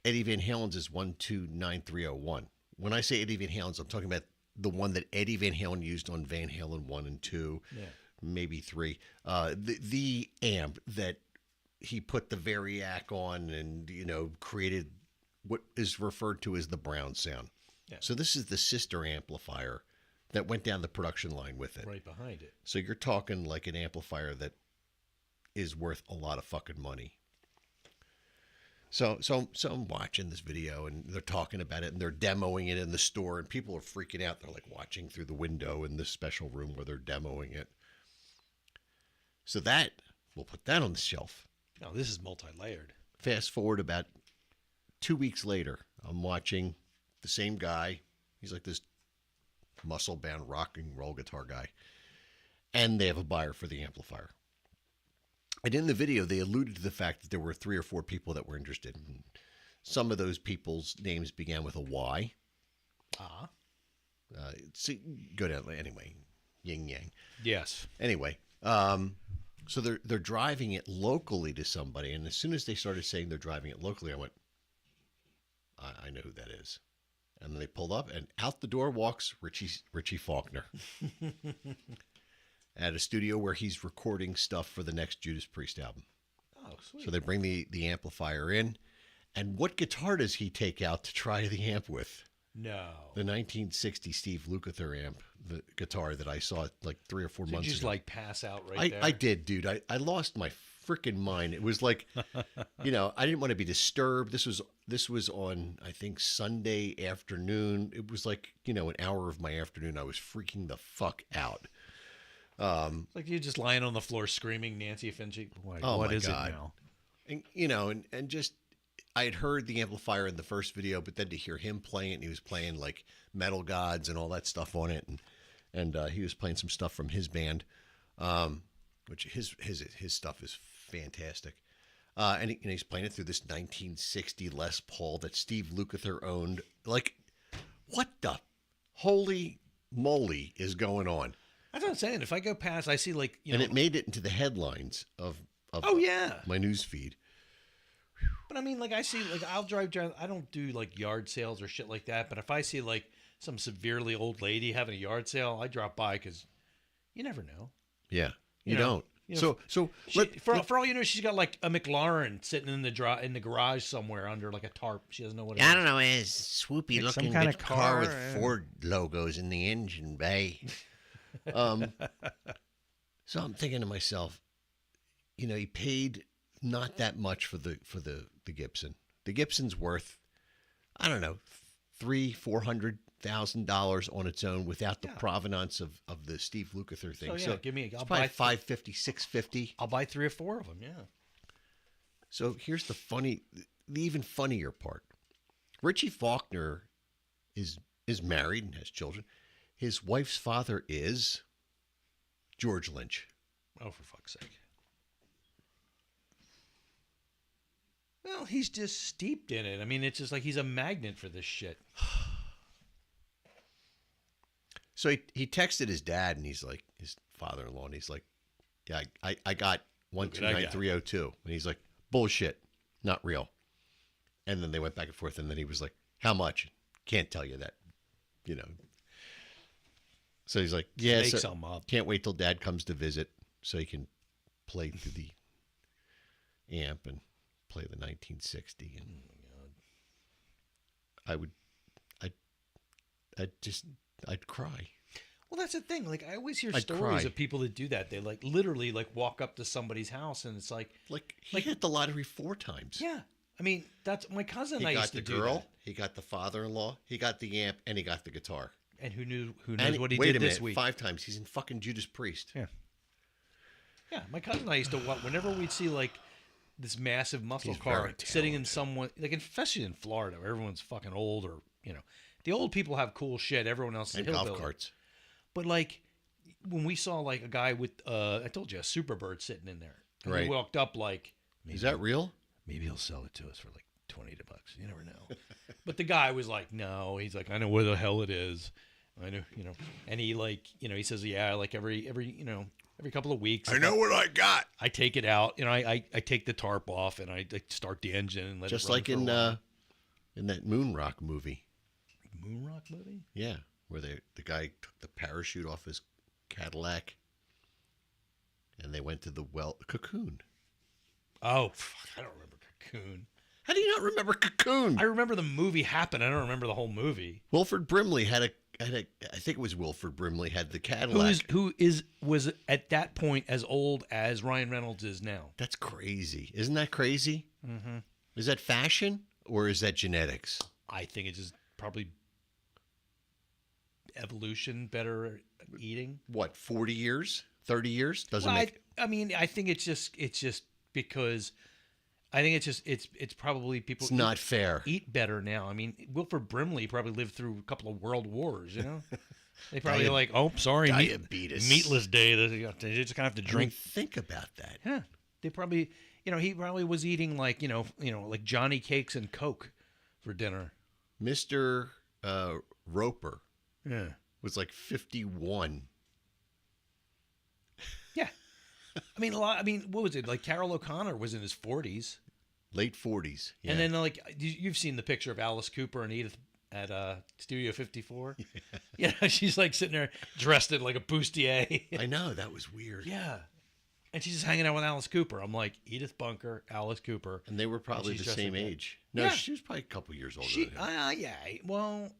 Eddie Van Halen's is 129301. When I say Eddie Van Halen's, I'm talking about the one that Eddie Van Halen used on Van Halen 1 and 2, maybe 3. The amp that he put the Variac on and, created what is referred to as the Brown sound. Yeah. So this is the sister amplifier that went down the production line with it. Right behind it. So you're talking like an amplifier that is worth a lot of fucking money. So I'm watching this video and they're talking about it and they're demoing it in the store and people are freaking out. They're like watching through the window in this special room where they're demoing it. So we'll put that on the shelf. No, this is multi-layered. Fast forward about 2 weeks later, I'm watching the same guy. He's like this muscle-bound rock and roll guitar guy. And they have a buyer for the amplifier. And in the video, they alluded to the fact that there were 3 or 4 people that were interested. And some of those people's names began with a Y. So go down anyway. Yin yang. Yes. Anyway, so they're driving it locally to somebody, and as soon as they started saying they're driving it locally, I went, I know who that is. And then they pulled up, and out the door walks Richie Faulkner at a studio where he's recording stuff for the next Judas Priest album. Oh, sweet. So they bring the amplifier in, and what guitar does he take out to try the amp with? No. The 1960 Steve Lukather amp the guitar that I saw like 3 or 4 Did you months just ago. like pass out right there? I did, dude. I lost my freaking mind. It was like, you know, I didn't want to be disturbed. This was on, I think, Sunday afternoon. It was like, you know, an hour of my afternoon. I was freaking the fuck out. It's like you're just lying on the floor screaming Nancy Finchie. What my is God. it now? And, you know, and just, I had heard the amplifier in the first video, but then to hear him playing it, and he was playing like Metal Gods and all that stuff on it. And he was playing some stuff from his band, which his stuff is fantastic. And he's playing it through this 1960 Les Paul that Steve Lukather owned. Like, what the holy moly is going on? That's what I'm saying. If I go past, I see like, you And know. it made it into the headlines of Oh, yeah. my news feed. But I mean, like I see, like I'll drive. I don't do like yard sales or shit like that. But if I see like some severely old lady having a yard sale, I drop by because you never know. Yeah, you know, don't. you know, So for all you know, she's got like a McLaren sitting in the garage somewhere under like a tarp. She doesn't know what it is. I don't know. It's swoopy Like some looking kind of car car, with yeah. Ford logos in the engine bay. So I'm thinking to myself, you know, he paid not that much for the Gibson. The Gibson's worth, I don't know, $300,000-$400,000 on its own without the provenance of the Steve Lukather thing. So, yeah, give me. it's I'll probably buy $550, $650. I'll buy 3 or 4 of them. Yeah. So here's the even funnier part. Richie Faulkner is married and has children. His wife's father is George Lynch. Oh, for fuck's sake. Well, he's just steeped in it. I mean, it's just like he's a magnet for this shit. So he texted his dad, and he's like, his father-in-law, and he's like, yeah, I got 129302. And he's like, bullshit, not real. And then they went back and forth, and then he was like, how much? Can't tell you that, you know. So he's like, yeah, Make so some up. can't wait till dad comes to visit so he can play through the amp and play the 1960. And I'd cry. Well, that's the thing. Like, I always hear I'd stories cry. of people that do that. They like literally like walk up to somebody's house, and it's like, He hit the lottery 4 times. yeah. I mean, that's my cousin. He I got used the to do girl, that. he got the father-in-law, he got the amp, and he got the guitar. And who knows And what he wait did a minute, this week? 5 times. He's in fucking Judas Priest. Yeah. Yeah, my cousin and I used to walk whenever we'd see like this massive muscle He's car very sitting in someone like, especially in Florida where everyone's fucking old, or you know, the old people have cool shit. Everyone else is And a golf hillbilly. carts. But like when we saw like a guy with I told you, a Superbird sitting in there, and Right. we walked up like, Is that real? maybe he'll sell it to us for like $20. You never know. But the guy was like, no. He's like, I know where the hell it is. I know, you know. And he like, you know, he says, yeah, like every you know, every couple of weeks. I know what I got. I take it out. You know, I take the tarp off and I start the engine and let Just it run like for a while. in that Moonrock movie. Moonrock movie. Yeah, where the guy took the parachute off his Cadillac, and they went to the Cocoon. Oh, fuck, I don't remember Cocoon. How do you not remember Cocoon? I remember the movie happened. I don't remember the whole movie. Wilford Brimley had a I think it was Wilford Brimley had the Cadillac. Was at that point as old as Ryan Reynolds is now. That's crazy. Isn't that crazy? Mm-hmm. Is that fashion or is that genetics? I think it's just probably evolution, better eating. What, 40 years? 30 years? Doesn't Well, make I mean, I think it's just because I think it's probably people. It's not fair. Eat better now. I mean, Wilford Brimley probably lived through a couple of world wars. You know, they probably like, oh, sorry, diabetes, meatless day. They just kind of have to drink. Think about that. Yeah, they probably, you know, he probably was eating like, you know, like Johnny cakes and Coke for dinner. Mr. Roper, Yeah, was like 51. Yeah. I mean, what was it? Like Carol O'Connor was in his 40s. Late 40s. Yeah. And then like you've seen the picture of Alice Cooper and Edith at Studio 54. Yeah, she's like sitting there dressed in like a bustier. I know, that was weird. Yeah. And she's just hanging out with Alice Cooper. I'm like, Edith Bunker, Alice Cooper. And they were probably she's the dressed same like that. age. No, Yeah. she was probably a couple years older She than him. yeah. Well,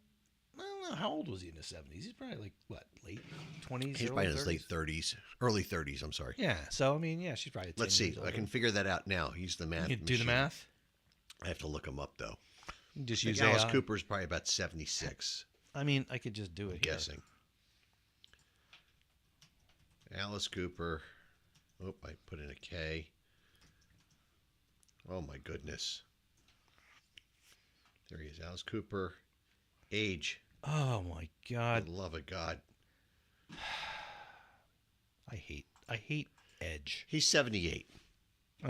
I don't know. How old was he in the 70s? He's probably like, what, late 20s? He's probably in his late 30s. Early 30s, I'm sorry. Yeah. So, I mean, yeah, she's probably 10 Let's see. years I older. can figure that out now. He's the math You can do the machine. math? I have to look him up, though. You can just I think use Alice AI. Cooper's probably about 76. I mean, I could just do it I'm here. guessing. Alice Cooper. Oh, I put in a K. Oh, my goodness. There he is. Alice Cooper. Age. Oh, my For God. the love of God. I hate Edge. He's 78. All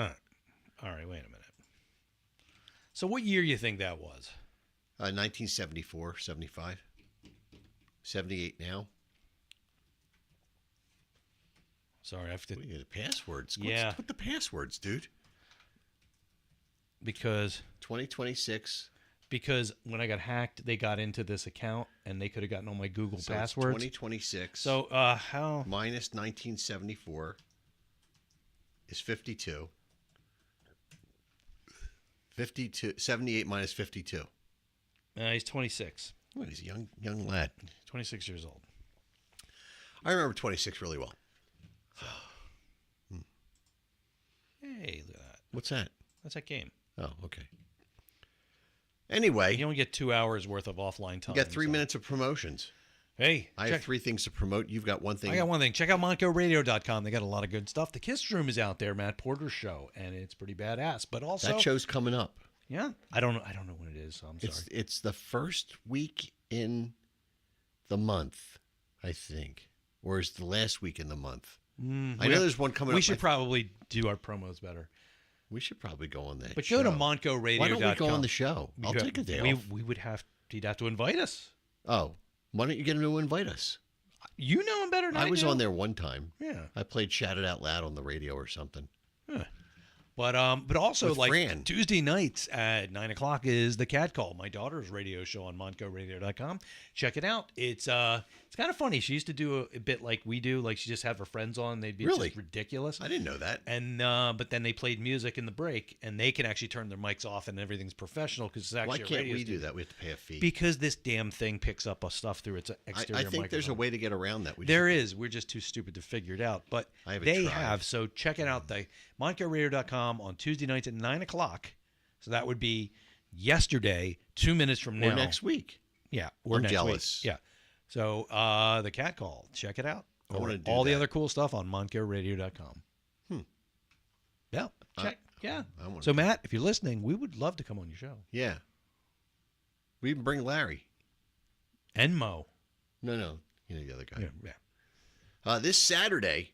right, wait a minute. So what year you think that was? 1974, 75. 78 now. Sorry, I have to... What are the passwords? Yeah. What's the passwords, dude? Because 2026. Because when I got hacked, they got into this account, and they could have gotten all my Google So it's passwords. 2026. So, how... Minus 1974 is 52. 78 minus 52. He's 26. Well, he's a young lad. 26 years old. I remember 26 really well. Hey, look at that. What's that? That's that game. Oh, okay. Anyway, You only get 2 hours worth of offline time. you got 3 so- minutes of promotions. Hey, I have 3 things to promote. You've got one thing. I got one thing. Check out MoncoRadio.com. They got a lot of good stuff. The Kiss Room is out there, Matt Porter's show, and it's pretty badass. But also, That show's coming up. yeah, I don't know when it is. So I'm sorry. It's the first week in the month, I think, or is the last week in the month. I know there's one coming up. We should probably do our promos better. We should probably go on that. But show. go to MoncoRadio.com. Why don't we go on the show? I'll Because take a day we, off. We would have. He'd have to invite us. Oh, why don't you get him to invite us? You know him better than I I was do. on there one time. Yeah. I played Shout It Out Loud on the radio or something. But also With like Fran. Tuesday nights at 9:00 is the Cat Call, my daughter's radio show on MoncoRadio.com. Check it out. It's kind of funny. She used to do a bit like we do, like she just have her friends on. They'd be Really? just ridiculous. I didn't know that. And but then they played music in the break, and they can actually turn their mics off, and everything's professional because it's actually Why a can't radio we do station. that? We have to pay a fee. Because this damn thing picks up stuff through its exterior I think there's a microphone. way to get around that. There is. We're just too stupid to figure it out. But I haven't they tried. have. So check it out. The MoncoRadio.com on Tuesday nights at 9:00. So that would be yesterday, 2 minutes from now. Or next week. Yeah. Or I'm next jealous. week. Yeah. So the Cat Call. Check it out. I wanna do all the that. other cool stuff on MoncoRadio.com. Yeah. Check. Yeah. I wanna So do Matt, if you're listening, we would love to come on your show. Yeah. We even bring Larry. And Mo. No. You know the other guy. Yeah. This Saturday,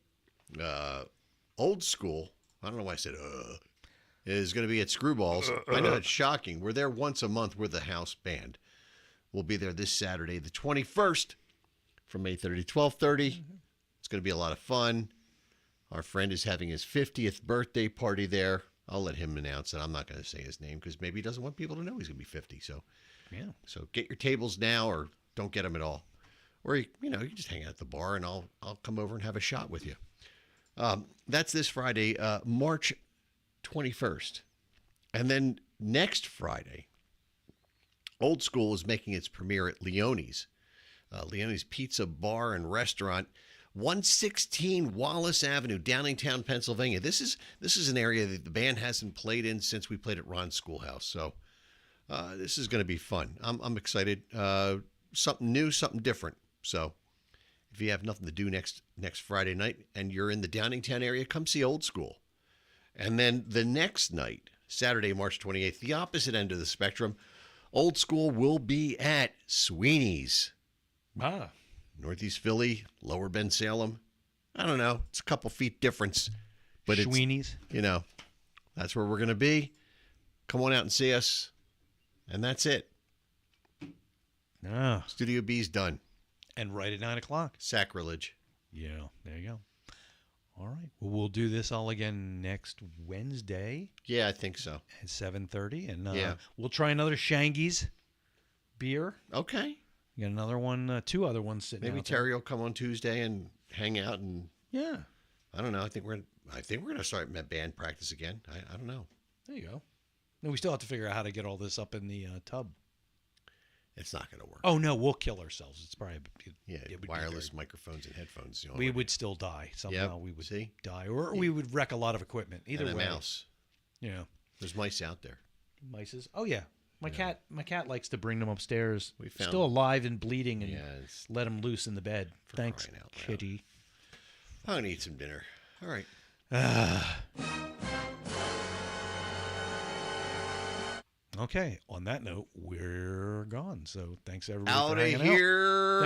Old School, I don't know why I said is going to be at Screwballs. I know it's shocking. We're there once a month. We're the house band. We'll be there this Saturday, the 21st, from 8:30 to 12:30. It's going to be a lot of fun. Our friend is having his 50th birthday party there. I'll let him announce it. I'm not going to say his name because maybe he doesn't want people to know he's going to be 50. So get your tables now or don't get them at all. Or, you can just hang out at the bar and I'll come over and have a shot with you. That's this Friday, March 21st. And then next Friday, Old School is making its premiere at Leone's. Leone's Pizza Bar and Restaurant, 116 Wallace Avenue, Downingtown, Pennsylvania. This is an area that the band hasn't played in since we played at Ron's Schoolhouse. So this is going to be fun. I'm excited. Something new, something different. So if you have nothing to do next Friday night and you're in the Downingtown area, come see Old School. And then the next night, Saturday, March 28th, the opposite end of the spectrum, Old School will be at Sweeney's. Northeast Philly, Lower Bend, Salem. I don't know. It's a couple feet difference. But Sweeney's. That's where we're going to be. Come on out and see us. And that's it. Studio B's done. And right at 9:00. Sacrilege. Yeah, there you go. All right. Well, we'll do this all again next Wednesday. Yeah, I think so. At 7:30. And Yeah. we'll try another Shangy's beer. Okay. We got another one, 2 other ones sitting Maybe out there. Terry will come on Tuesday and hang out and Yeah. I don't know. I think we're gonna start band practice again. I don't know. There you go. No, we still have to figure out how to get all this up in the tub. It's not going to work. Oh no, we'll kill ourselves. It's probably Yeah, it would be wireless very- microphones and headphones. You know, We would still die somehow. Yep, We would see? die, or we would wreck a lot of equipment. Either and a way, mouse. Yeah, There's mice out there. mices. Oh yeah, my cat likes to bring them upstairs. We found- Still alive and bleeding, and Yeah, it's let them loose in the bed. Thanks, crying out loud. kitty. I'm going to eat some dinner. All right. Okay. On that note, we're gone. So thanks everybody Out for of hanging out. here.